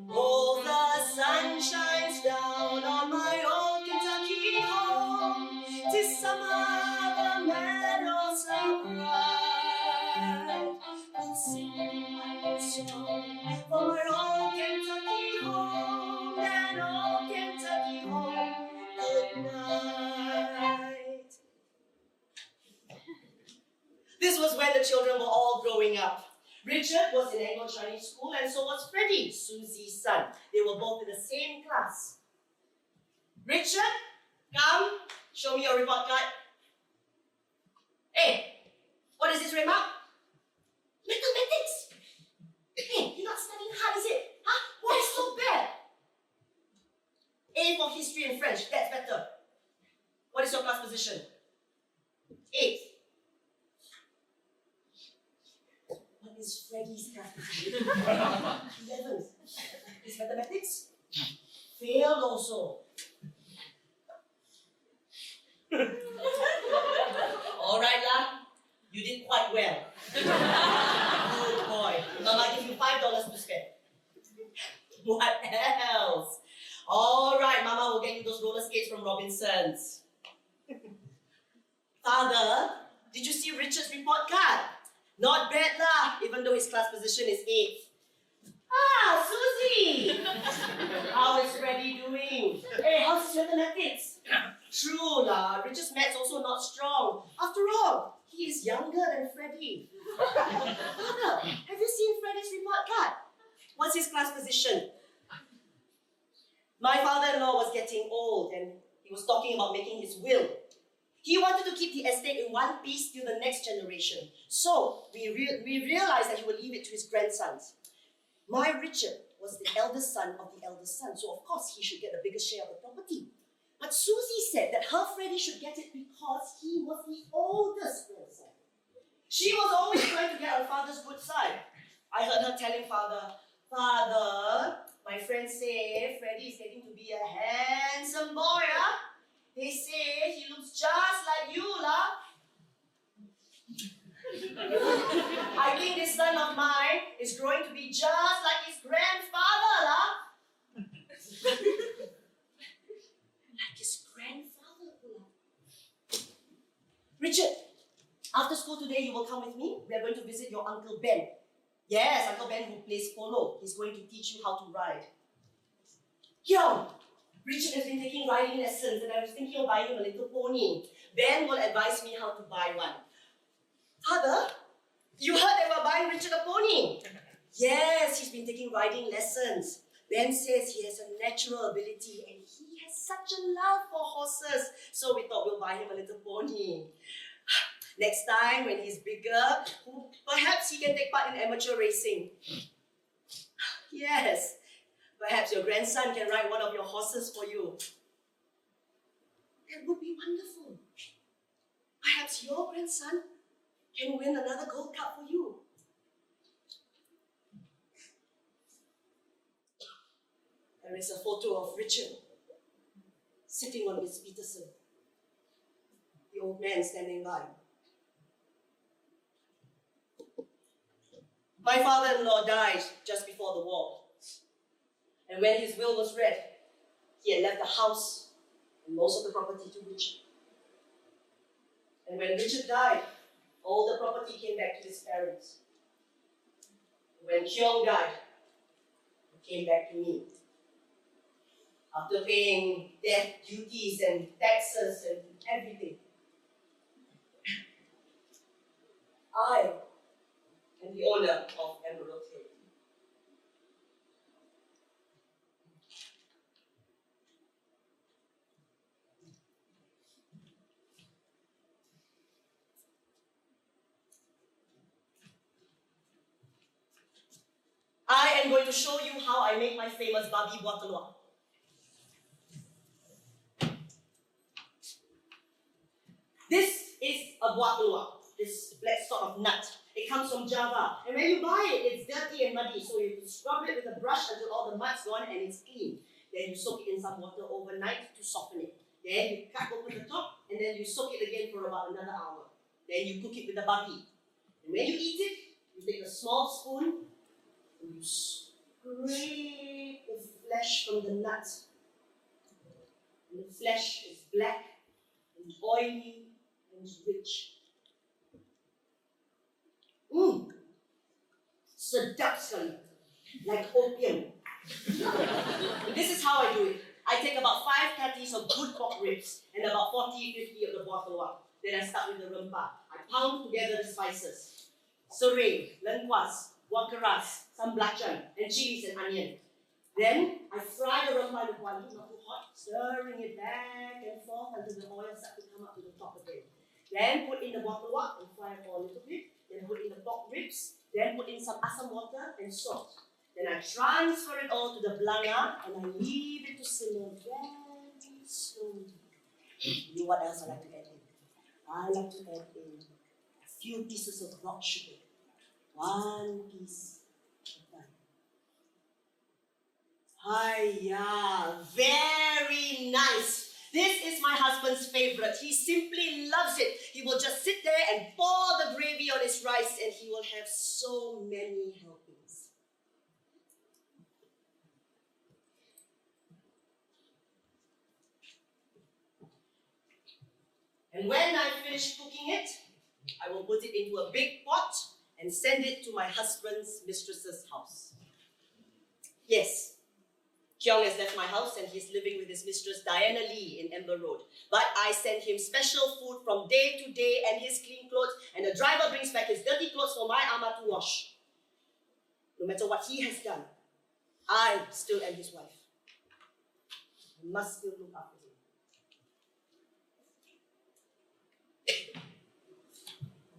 Oh, the sun shines down on my old Kentucky home. 'Tis summer, the meadows are bright. I'll sing my song for my old Kentucky home and old Kentucky home. Good night. This was when the children were all growing up. Richard was in Anglo-Chinese school and so was Freddie, Susie's son. They were both in the same class. Richard, come, show me your report card. Hey, what is this remark? Mathematics. Hey, you're not studying hard, is it? Huh? Why is so bad? A for history and French, that's better. What is your class position? 8. What is Freddie's class position? 11. Is mathematics? Failed also. All right, lah. You did quite well. Good boy. Mama gives you $5 to spend. What else? All right, Mama will get you those roller skates from Robinson's. Father, did you see Richard's report card? Not bad lah, even though his class position is 8th. Ah, Susie! How is Freddie doing? Hey, how's his mathematics? True lah, Richard's maths also not strong. After all, he is younger than Freddie. Father, have you seen Freddie's report card? What's his class position? My father-in-law was getting old and he was talking about making his will. He wanted to keep the estate in one piece till the next generation. So we realized that he would leave it to his grandsons. My Richard was the eldest son of the eldest son, so of course he should get the biggest share of the property. But Susie said that her Freddie should get it because he was the oldest grandson. She was always trying to get her father's good side. I heard her telling father, Father, my friends say Freddie is getting to be a handsome boy, huh? They say he looks just like you, lah. I think this son of mine is growing to be just like his grandfather, lah. Like his grandfather, lah. Richard, after school today, you will come with me. We are going to visit your Uncle Ben. Yes, Uncle Ben who plays polo. He's going to teach you how to ride. Yo, Richard has been taking riding lessons and I was thinking of buying him a little pony. Ben will advise me how to buy one. Father, you heard that we're buying Richard a pony? Yes, he's been taking riding lessons. Ben says he has a natural ability and he has such a love for horses. So we thought we'll buy him a little pony. Next time, when he's bigger, perhaps he can take part in amateur racing. Yes, perhaps your grandson can ride one of your horses for you. That would be wonderful. Perhaps your grandson can win another Gold Cup for you. There is a photo of Richard sitting on Miss Peterson, the old man standing by. My father-in-law died just before the war. And when his will was read, he had left the house and most of the property to Richard. And when Richard died, all the property came back to his parents. When Kyung died, it came back to me. After paying death duties and taxes and everything, I am the owner of Emerald Hill. I am going to show you how I make my famous babi buah telur. This is a buah telur, this black sort of nut. It comes from Java. And when you buy it, it's dirty and muddy. So you scrub it with a brush until all the mud's gone and it's clean. Then you soak it in some water overnight to soften it. Then you cut open the top and then you soak it again for about another hour. Then you cook it with the babi. And when you eat it, you take a small spoon and you scrape the flesh from the nut. And the flesh is black and oily and rich. Sedap sekali, like opium. This is how I do it. I take about 5 patties of good pork ribs and about 40-50 of the buah telur. Then I start with the rempah. I pound together the spices. Serai, lengkuas, buah keras, some belacan, and chilies and onion. Then I fry the rempah in the kuali, not too hot, stirring it back and forth until the oil starts to come up to the top again. Then put in the buah telur and fry it for a little bit. Then put in the pork ribs. Then put in some asam water and salt. Then I transfer it all to the belanga and I leave it to simmer very slowly. You know what else I like to add in? I like to add in a few pieces of rock sugar. 1 piece of that. Hiya, very nice. This is my husband's favorite. He simply loves it. He will just sit there and pour the gravy on his rice and he will have so many helpings. And when I finish cooking it, I will put it into a big pot and send it to my husband's mistress's house. Yes. Keong has left my house and he's living with his mistress Diana Lee in Edinburgh Road. But I send him special food from day to day and his clean clothes, and the driver brings back his dirty clothes for my ama to wash. No matter what he has done, I still am his wife. I must still look after him.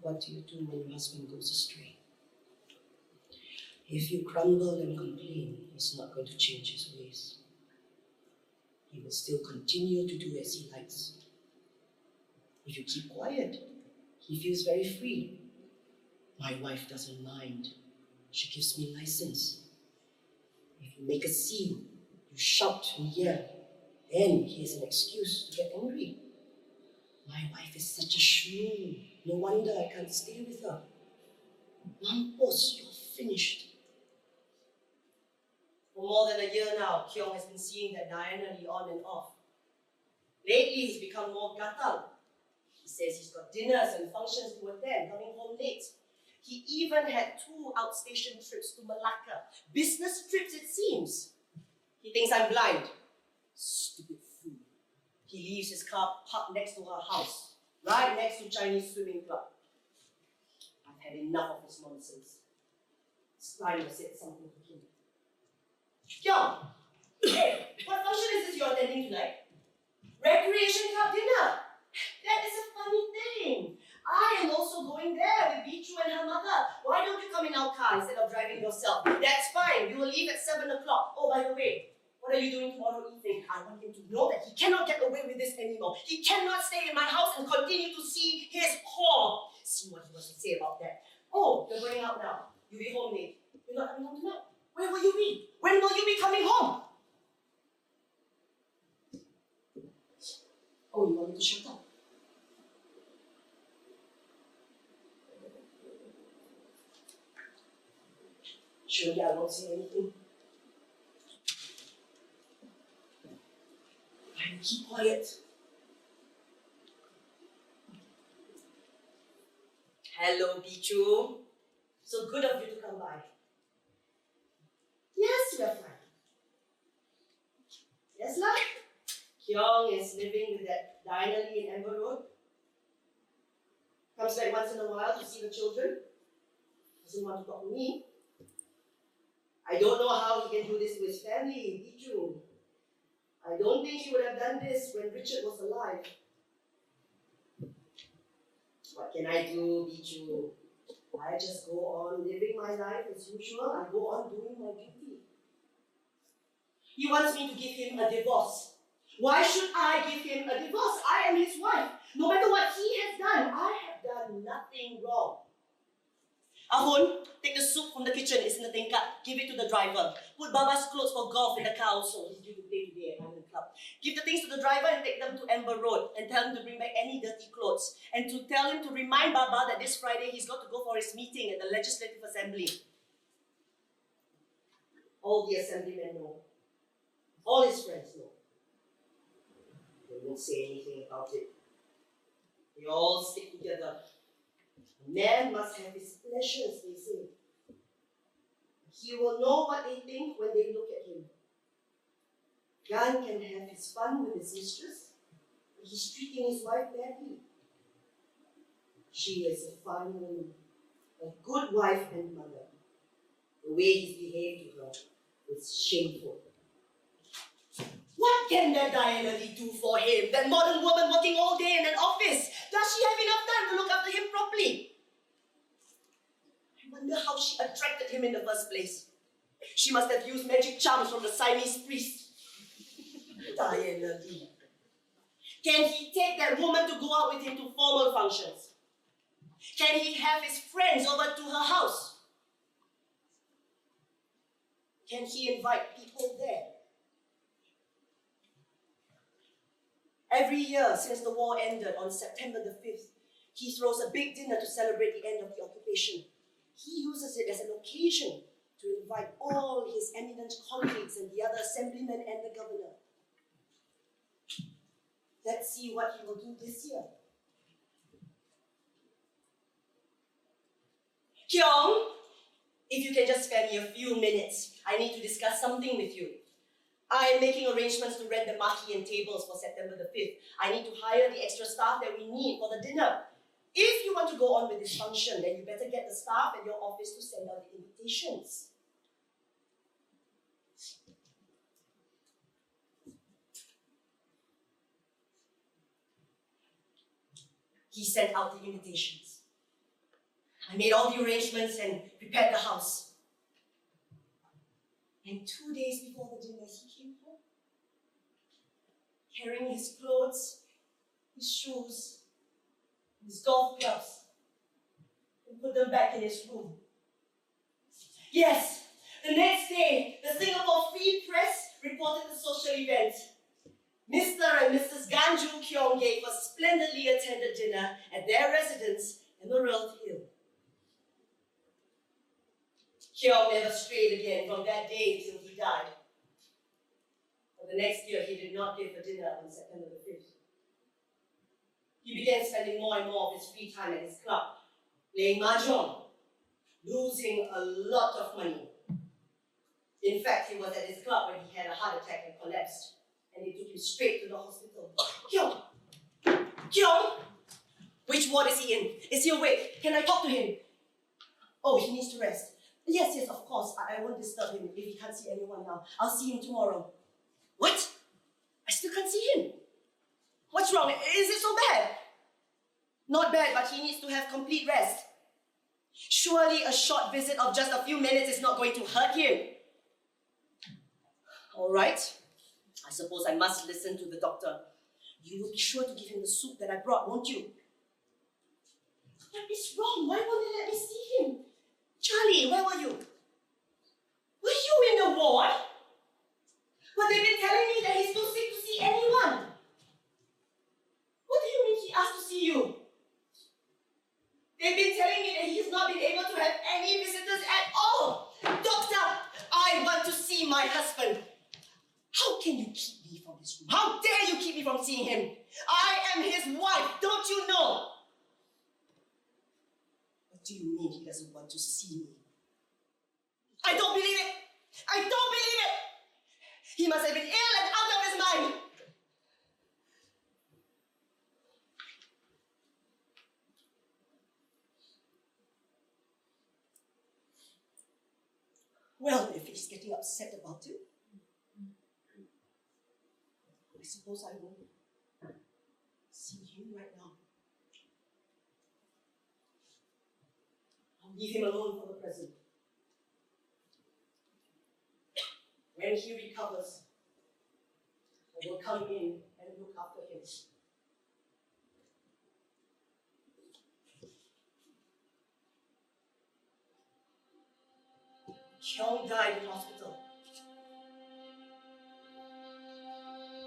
What do you do when your husband goes astray? If you grumble and complain, he's not going to change his ways. He will still continue to do as he likes. If you keep quiet, he feels very free. My wife doesn't mind. She gives me license. If you make a scene, you shout and yell, then he has an excuse to get angry. My wife is such a shrew. No wonder I can't stay with her. Mampus, you're finished. For more than a year now, Keong has been seeing that Diana Lee on and off. Lately, he's become more gatal. He says he's got dinners and functions to attend, coming home late. He even had 2 outstation trips to Malacca. Business trips, it seems. He thinks I'm blind. Stupid fool. He leaves his car parked next to her house, right next to Chinese swimming club. I've had enough of his nonsense. It's time I said something to him. Keong, hey, what function is this you're attending tonight? Recreation club dinner. That is a funny thing. I am also going there with Bichu and her mother. Why don't you come in our car instead of driving yourself? That's fine. We will leave at 7 o'clock. Oh, by the way, what are you doing tomorrow evening? I want him to know that he cannot get away with this anymore. He cannot stay in my house and continue to see his whore. See what he wants to say about that. Oh, you're going out now. You'll be home late. You're not coming home tonight. Where will you be? When will you be coming home? Oh, you want me to shut up? Surely I won't say anything. I will keep quiet. Hello, Bichu. So good of you to come by. Yes, we are fine. Yes, lah. Kyung is living with that Diana in Amber Road. Comes back once in a while to see the children. Doesn't want to talk to me. I don't know how he can do this to his family, Biju. I don't think he would have done this when Richard was alive. What can I do, Biju? I just go on living my life as usual. I go on doing my duty. He wants me to give him a divorce. Why should I give him a divorce? I am his wife. No matter what he has done, I have done nothing wrong. Ahun, take the soup from the kitchen. It's in the tingkat. Give it to the driver. Put Baba's clothes for golf in the car also. He's due to play today at Island Club. Give the things to the driver and take them to Amber Road and tell him to bring back any dirty clothes. And to tell him to remind Baba that this Friday he's got to go for his meeting at the Legislative Assembly. All the assemblymen know. All his friends know. They won't say anything about it. They all stick together. A man must have his pleasures, they say. He will know what they think when they look at him. Gan can have his fun with his mistress, but he's treating his wife badly. She is a fine woman, a good wife and mother. The way he's behaved to her is shameful. What can that Diana do for him? That modern woman working all day in an office? Does she have enough time to look after him properly? I wonder how she attracted him in the first place. She must have used magic charms from the Siamese priest. Diana Lee. Can he take that woman to go out with him to formal functions? Can he have his friends over to her house? Can he invite people there? Every year since the war ended on September the 5th, he throws a big dinner to celebrate the end of the occupation. He uses it as an occasion to invite all his eminent colleagues and the other assemblymen and the governor. Let's see what he will do this year. Kyung, if you can just spare me a few minutes, I need to discuss something with you. I am making arrangements to rent the marquee and tables for September the 5th. I need to hire the extra staff that we need for the dinner. If you want to go on with this function, then you better get the staff at your office to send out the invitations. He sent out the invitations. I made all the arrangements and prepared the house. And 2 days before the dinner, he came home, carrying his clothes, his shoes, his golf clubs, and put them back in his room. Yes, the next day, the Singapore Free Press reported the social event. Mr. and Mrs. Ganju Kyung gave a splendidly attended dinner at their residence, Emerald Hill. Kyung never strayed again from that day till he died. But the next year, he did not give a dinner on September the 5th. He began spending more and more of his free time at his club, playing mahjong, losing a lot of money. In fact, he was at his club when he had a heart attack and collapsed, and they took him straight to the hospital. Kyung! Kyung! Which ward is he in? Is he awake? Can I talk to him? Oh, he needs to rest. Yes, of course. I won't disturb him if he can't see anyone now. I'll see him tomorrow. What? I still can't see him. What's wrong? Is it so bad? Not bad, but he needs to have complete rest. Surely a short visit of just a few minutes is not going to hurt him. All right. I suppose I must listen to the doctor. You will be sure to give him the soup that I brought, won't you? What is wrong? Why won't they let me see him? Charlie, where were you? Were you in the ward? But they've been telling me that he's too sick to see anyone. What do you mean he asked to see you? They've been telling me that he's not been able to have any visitors at all. Doctor, I want to see my husband. How can you keep me from his room? How dare you keep me from seeing him? I am his wife, don't you know? What do you mean he doesn't want to see me? I don't believe it! I don't believe it! He must have been ill and out of his Well, if he's getting upset about it, I suppose I will see him right now. I'll leave him alone for the present. When he recovers, I will come in and look after him. Kyung died in hospital.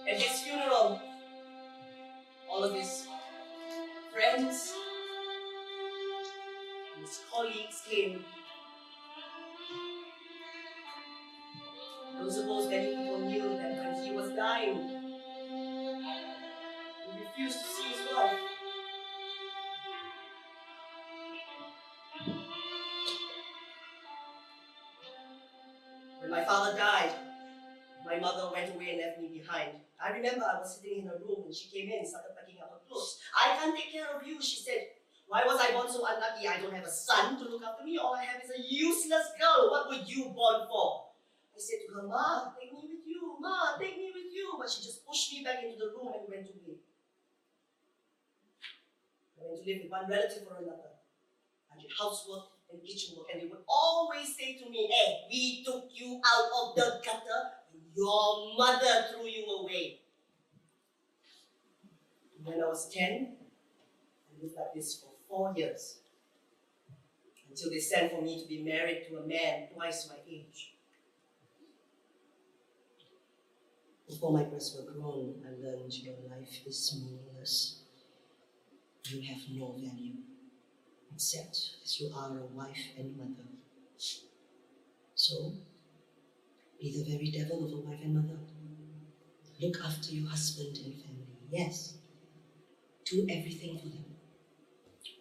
At his funeral, all of his friends and his colleagues came. I don't suppose many people knew that when he was dying, he refused to see his wife. When my father died, my mother went away and left me behind. I remember I was sitting in her room and she came in and started packing up her clothes. "I can't take care of you," she said. "Why was I born so unlucky? I don't have a son to look after me. All I have is a useless girl. What were you born for?" I said to her, "Ma, take me with you. Ma, take me with you." But she just pushed me back into the room and went away. I went to live with one relative or another. I did housework and kitchen work, and they would always say to me, "Hey, we took you out of the gutter and your mother threw you away." When I was 10, I lived like this for 4 years, until they sent for me to be married to a man twice my age. Before my breasts were grown, I learned your life is meaningless. You have no value, except as you are a wife and mother. So, be the very devil of a wife and mother. Look after your husband and family, yes. Do everything for them.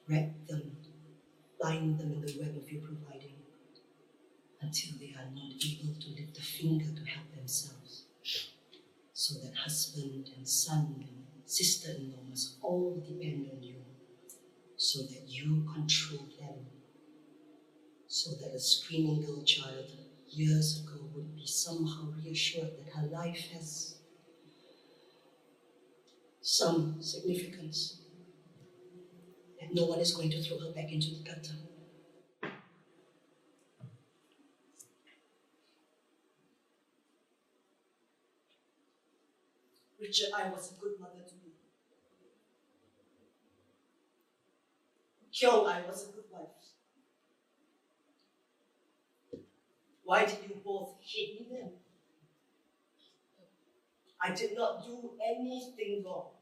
Wrap them, bind them in the web of your providing, until they are not able to lift a finger to help themselves. So that husband and son and sister-in-law must all depend on you, so that you control them, so that a screaming girl child years ago would be somehow reassured that her life has some significance, that no one is going to throw her back into the gutter. Richard, I was a good mother to you. Kyung, I was a good wife. Why did you both hate me then? I did not do anything wrong.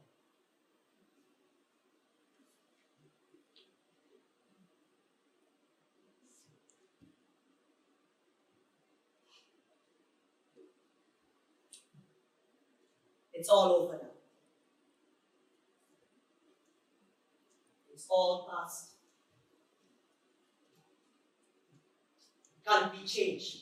It's all over now. It's all past. Can't be changed.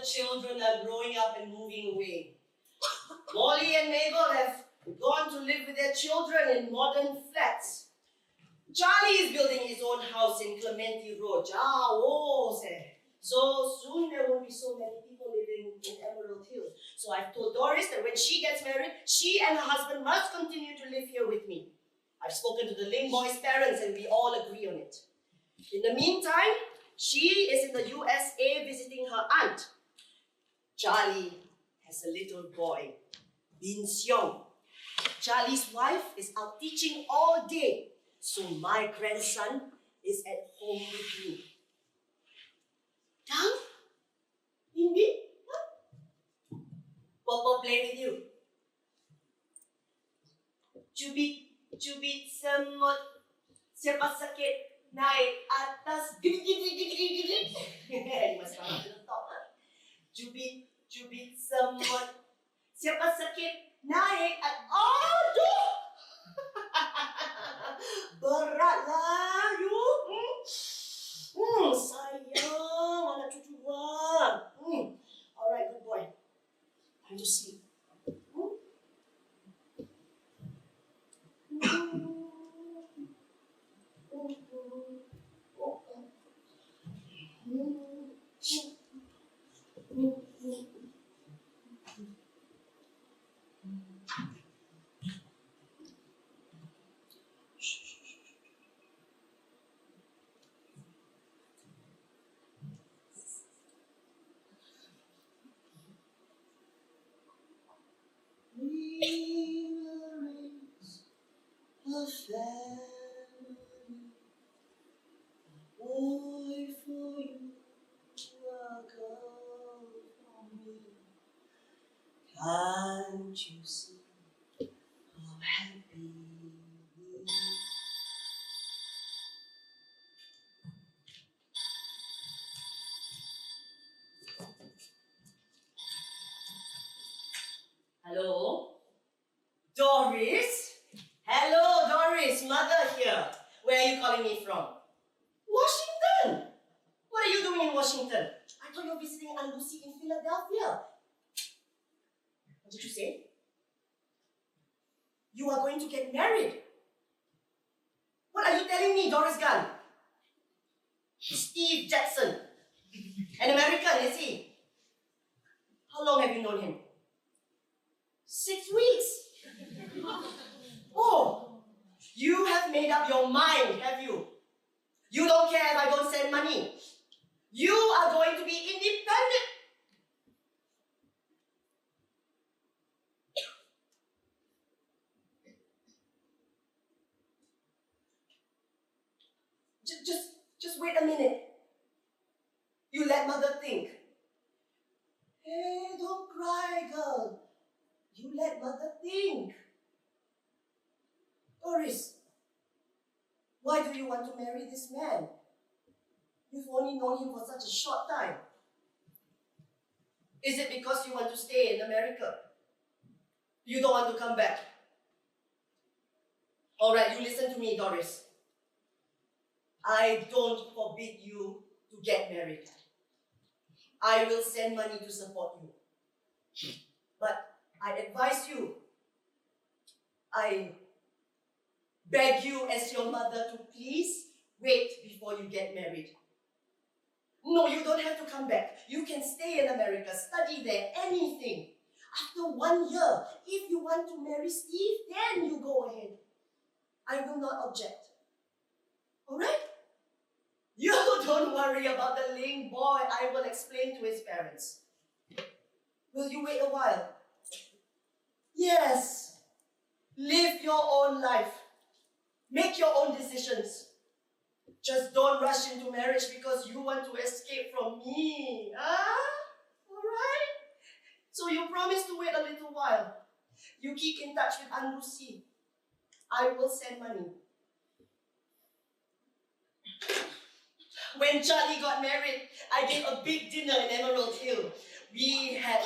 the children are growing up and moving away. Molly and Mabel have gone to live with their children in modern flats. Charlie is building his own house in Clementi Road. So soon there won't be so many people living in Emerald Hills. So I've told Doris that when she gets married, she and her husband must continue to live here with me. I've spoken to the Ling boys' parents and we all agree on it. In the meantime, she is in the USA visiting her aunt. Charlie has a little boy, Bin Xiong. Charlie's wife is out teaching all day, so my grandson is at home with me. Dang? Indeed? Huh? Papa play with you. Cubit semut, siapa sakit naik atas. You must come up to the top, huh? Cubit semut, siapa sakit naik atas. Aduh! Beratlah you. Sayang, anak cucu gua. Alright, good boy. Time to sleep. Boy, for you are come from me. Can't you see how happy we are? Hello? Doris? Hello, Doris, mother here. Where are you calling me from? Washington! What are you doing in Washington? I thought you were visiting Aunt Lucy in Philadelphia. What did you say? You are going to get married. What are you telling me, Doris Gan? Steve Jackson. An American, is he? How long have you known him? 6 weeks. Oh, you have made up your mind, have you? You don't care if I don't send money. You are going to be independent. Just wait a minute. You let mother think. Hey, don't cry, girl. You let mother think. Doris, why do you want to marry this man? You've only known him for such a short time. Is it because you want to stay in America? You don't want to come back? Alright, you listen to me, Doris. I don't forbid you to get married. I will send money to support you. But I advise you, I beg you as your mother to please wait before you get married. No, you don't have to come back. You can stay in America, study there, anything. After 1 year, if you want to marry Steve, then you go ahead. I will not object. Alright? You don't worry about the Ling boy. I will explain to his parents. Will you wait a while? Yes. Live your own life. Make your own decisions. Just don't rush into marriage because you want to escape from me. Alright? So you promise to wait a little while. You keep in touch with Aunt Lucy. I will send money. When Charlie got married, I gave a big dinner in Emerald Hill. We had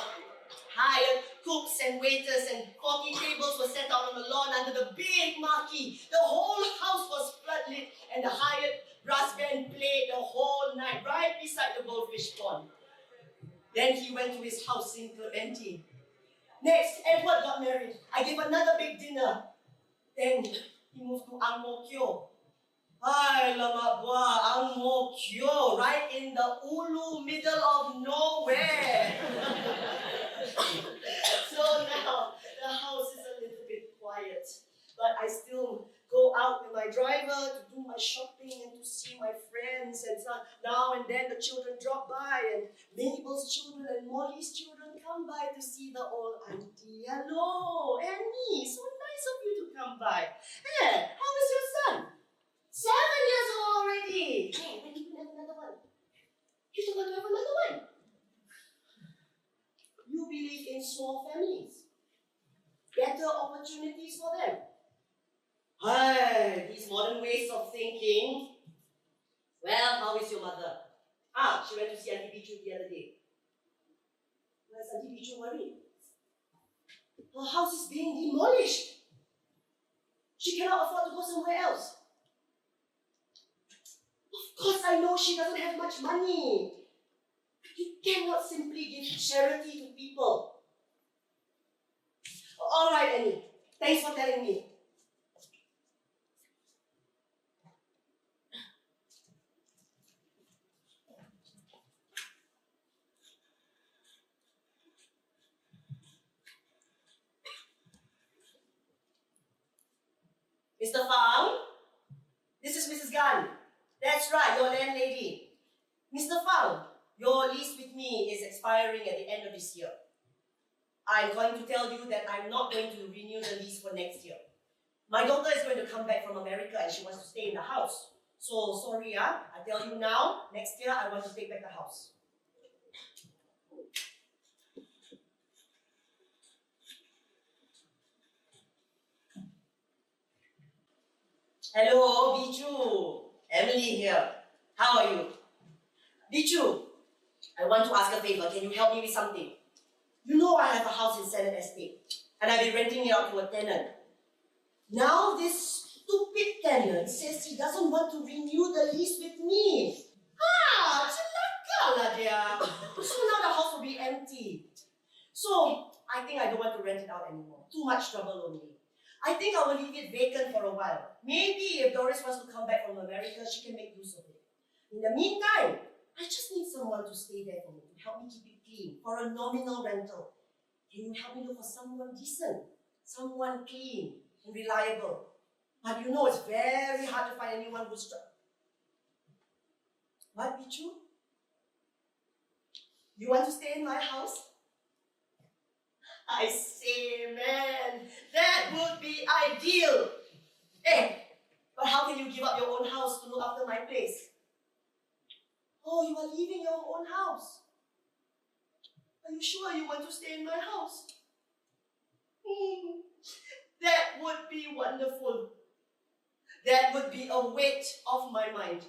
hired cooks and waiters, and 40 tables were set out on the lawn under the big marquee. The whole house was floodlit, and the hired brass band played the whole night right beside the goldfish pond. Then he went to his house in Clementi. Next, Edward got married. I gave another big dinner. Then he moved to Ang Mo Kio. Ay, lama buah, Ang Mo Kio, right in the ulu middle of nowhere. So now, the house is a little bit quiet. But I still go out with my driver to do my shopping and to see my friends. And so now and then the children drop by, and Mabel's children and Molly's children come by to see the old auntie. Hello, Annie, so nice of you to come by. Hey, how is your son? 7 years old already. Hey, when you have another one? You don't want to have another one. You believe in small families. Better opportunities for them. Hey, these modern ways of thinking. Well, how is your mother? She went to see Auntie Bichu the other day. Why is Auntie Bichu worried? Her house is being demolished. She cannot afford to go somewhere else. Of course, I know she doesn't have much money. You cannot simply give charity to people. All right, Annie. Thanks for telling me. Mr. Fang, this is Mrs. Gan. That's right, your landlady. Mr. Fang, your lease with me is expiring at the end of this year. I'm going to tell you that I'm not going to renew the lease for next year. My daughter is going to come back from America and she wants to stay in the house. So sorry, I tell you now, next year I want to take back the house. Hello, Bichu. Emily here. How are you? Bichu, I want to ask a favor. Can you help me with something? You know I have a house in Esplanade Estate, and I've been renting it out to a tenant. Now this stupid tenant says he doesn't want to renew the lease with me. Celaka lah dia. So now the house will be empty. So I think I don't want to rent it out anymore. Too much trouble only. I think I will leave it vacant for a while. Maybe if Doris wants to come back from America, she can make use of it. In the meantime, I just need someone to stay there for me, to help me keep it clean, for a nominal rental. Can you help me look for someone decent, someone clean and reliable? But you know it's very hard to find anyone who's... What, Bichu? You want to stay in my house? I say, man, that would be ideal. Hey, but how can you give up your own house to look after my place? Oh, you are leaving your own house. Are you sure you want to stay in my house? That would be wonderful. That would be a weight off my mind.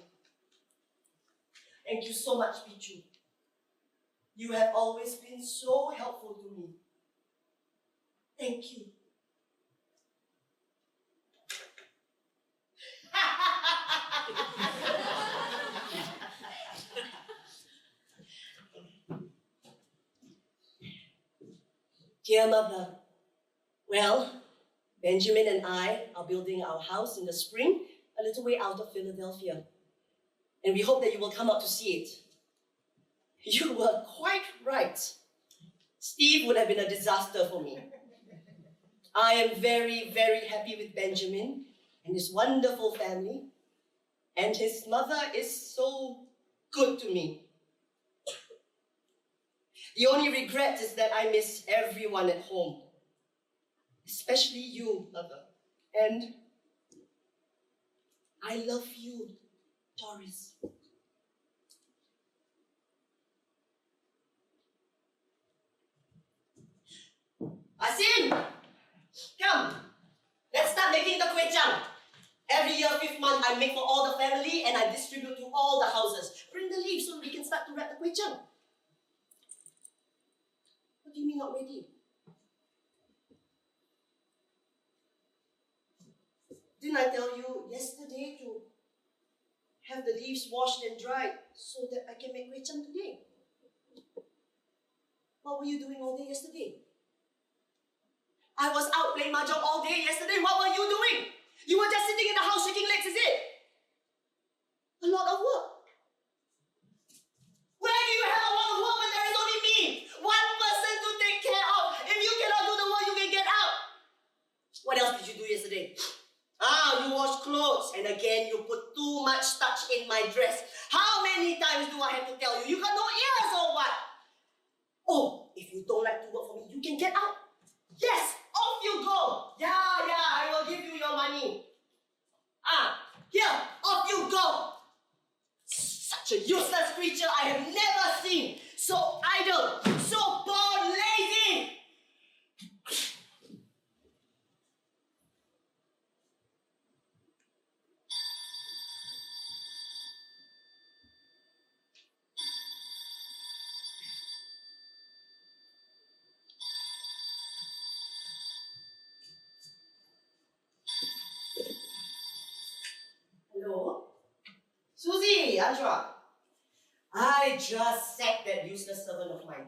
Thank you so much, Bichu. You have always been so helpful to me. Thank you. Dear Mother, well, Benjamin and I are building our house in the spring, a little way out of Philadelphia. And we hope that you will come out to see it. You were quite right. Steve would have been a disaster for me. I am very, very happy with Benjamin and his wonderful family. And his mother is so good to me. The only regret is that I miss everyone at home. Especially you, Mother. And I love you, Doris. Asim! Come! Let's start making the kway chang. Every year, 5th month, I make for all the family and I distribute to all the houses. Bring the leaves so we can start to wrap the kway chang. What do you mean not ready? Didn't I tell you yesterday to have the leaves washed and dried so that I can make kway chang today? What were you doing all day yesterday? I was out playing mahjong all day yesterday. What were you doing? You were just sitting in the house shaking legs, is it? A lot of work. Where do you have a lot of work when there is only me? One person to take care of. If you cannot do the work, you can get out. What else did you do yesterday? You washed clothes. And again, you put too much starch in my dress. How many times do I have to tell you? You got no ears or what? Oh, if you don't like to work for me, you can get out. Yes, off you go. Yeah, I will give you your money. Here, off you go. Such a useless creature I have never seen. So idle, so bored, lazy. Hello? Susie, Andra. I just sacked that useless servant of mine.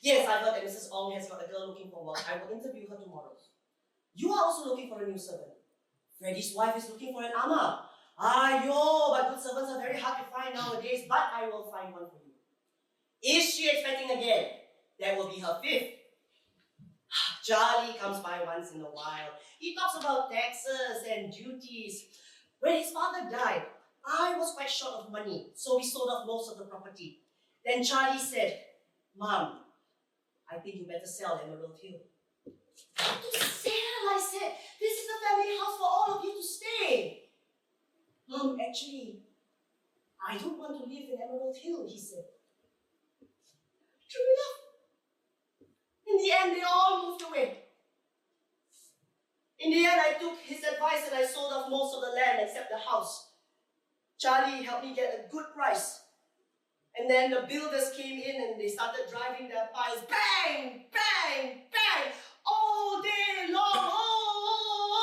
Yes, I heard that Mrs. Ong has got a girl looking for work. I will interview her tomorrow. You are also looking for a new servant. Freddie's wife is looking for an ama. But good servants are very hard to find nowadays, but I will find one for you. Is she expecting again? That will be her fifth. Charlie comes by once in a while. He talks about taxes and duties. When his father died, I was quite short of money, so we sold off most of the property. Then Charlie said, Mom, I think you better sell Emerald Hill. To sell, I said. This is a family house for all of you to stay. Mom, actually, I don't want to live in Emerald Hill, he said. True enough. In the end, they all moved away. In the end, I took his advice and I sold off most of the land except the house. Charlie helped me get a good price. And then the builders came in and they started driving their piles. Bang, bang, bang, all day long.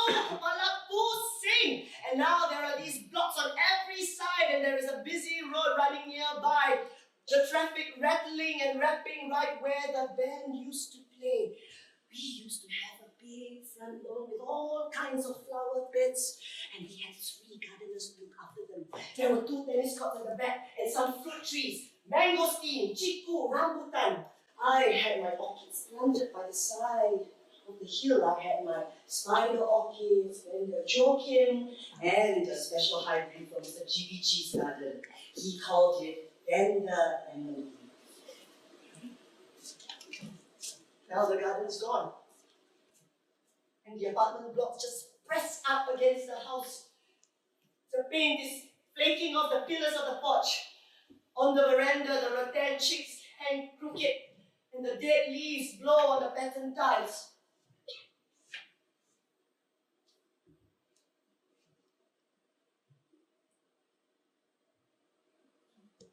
Kepala pusing. And now there are these blocks on every side and there is a busy road running nearby. The traffic rattling and rapping right where the band used to play. We used to have a big front lawn with all kinds of flower beds, and we had 3 gardeners to look after them. There were 2 tennis courts at the back and some fruit trees, mangosteen, chiku, rambutan. I had my orchids planted by the side of the hill. I had my spider orchids and the joachim and a special hybrid from Mr. GBG's garden. He called it Vanda Emily. Now the garden's gone. And the apartment blocks just pressed up against the house. The paint is flaking off the pillars of the porch. On the veranda, the rattan chicks hang crooked, and the dead leaves blow on the patterned tiles.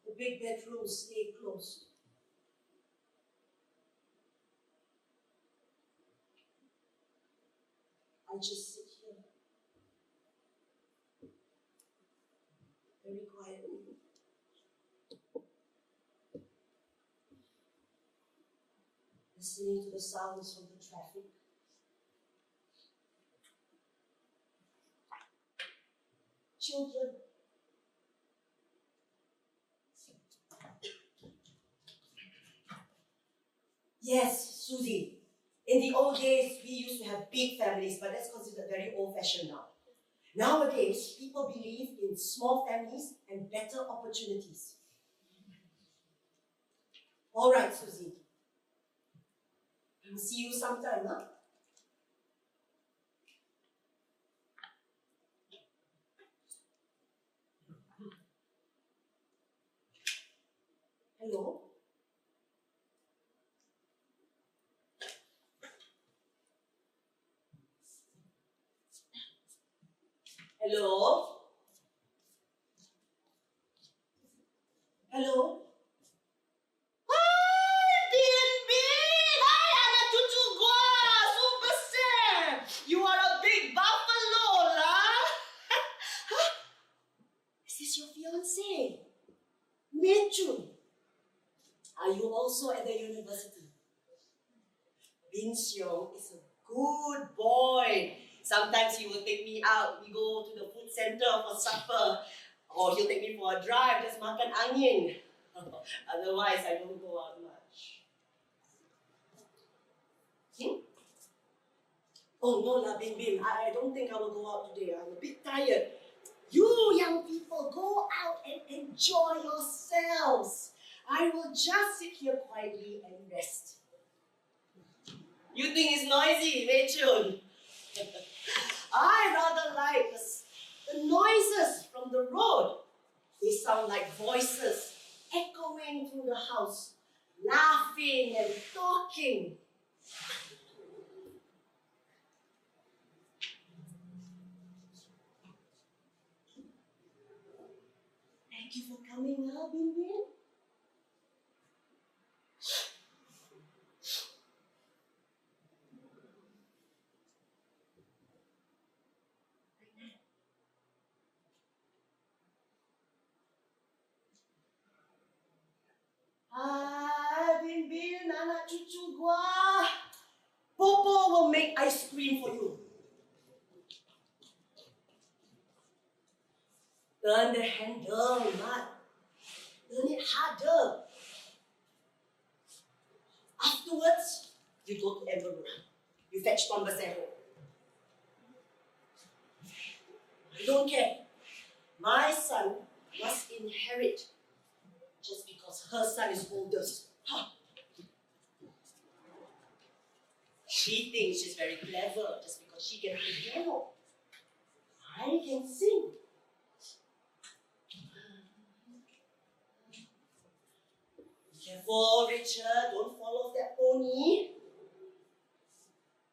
The big bedrooms stay closed. I just sit here, very quietly. Listening to the sounds from the traffic. Children. Yes, Susie. In the old days, we used to have big families, but that's considered very old-fashioned now. Nowadays, people believe in small families and better opportunities. All right, Susie. I will see you sometime, huh? Hello? Hello? Hello? Hai, Bin! Hai, anak cucu gua! Super Sam! You are a big buffalo, lah! Huh? Is this your fiancé? Mitchell? Are you also at the university? Bin Siong is a good boy. Sometimes he will take me out. We go to the food center for supper. Or he'll take me for a drive, just makan angin. Otherwise, I don't go out much. Oh no lah, Bin Bin. I don't think I will go out today. I'm a bit tired. You young people, go out and enjoy yourselves. I will just sit here quietly and rest. You think it's noisy, Rachel? I rather like the noises from the road. They sound like voices echoing through the house, laughing and talking. Thank you for coming, Bin Bin. Bin Bin, anak cucu gua. Popo will make ice cream for you. Turn the handle, Mat. Turn it harder. Afterwards, you go to Edinburgh. You fetch Conversero. I don't care. My son must inherit just because her son is oldest. Huh. She thinks she's very clever just because she can play piano. I can sing. Careful, Richard. Don't fall off that pony.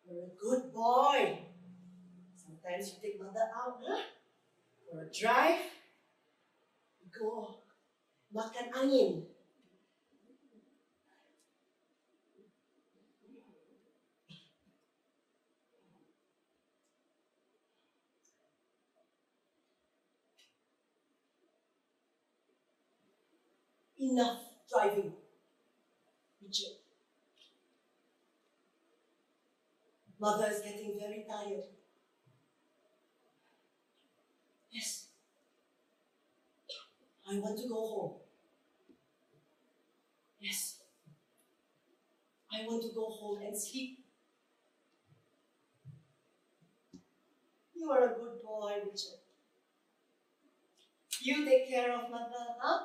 You're a good boy. Sometimes you take mother out, huh? For a drive. Go makan angin. Enough driving, Richard. Mother is getting very tired. Yes. I want to go home. Yes. I want to go home and sleep. You are a good boy, Richard. You take care of mother, huh?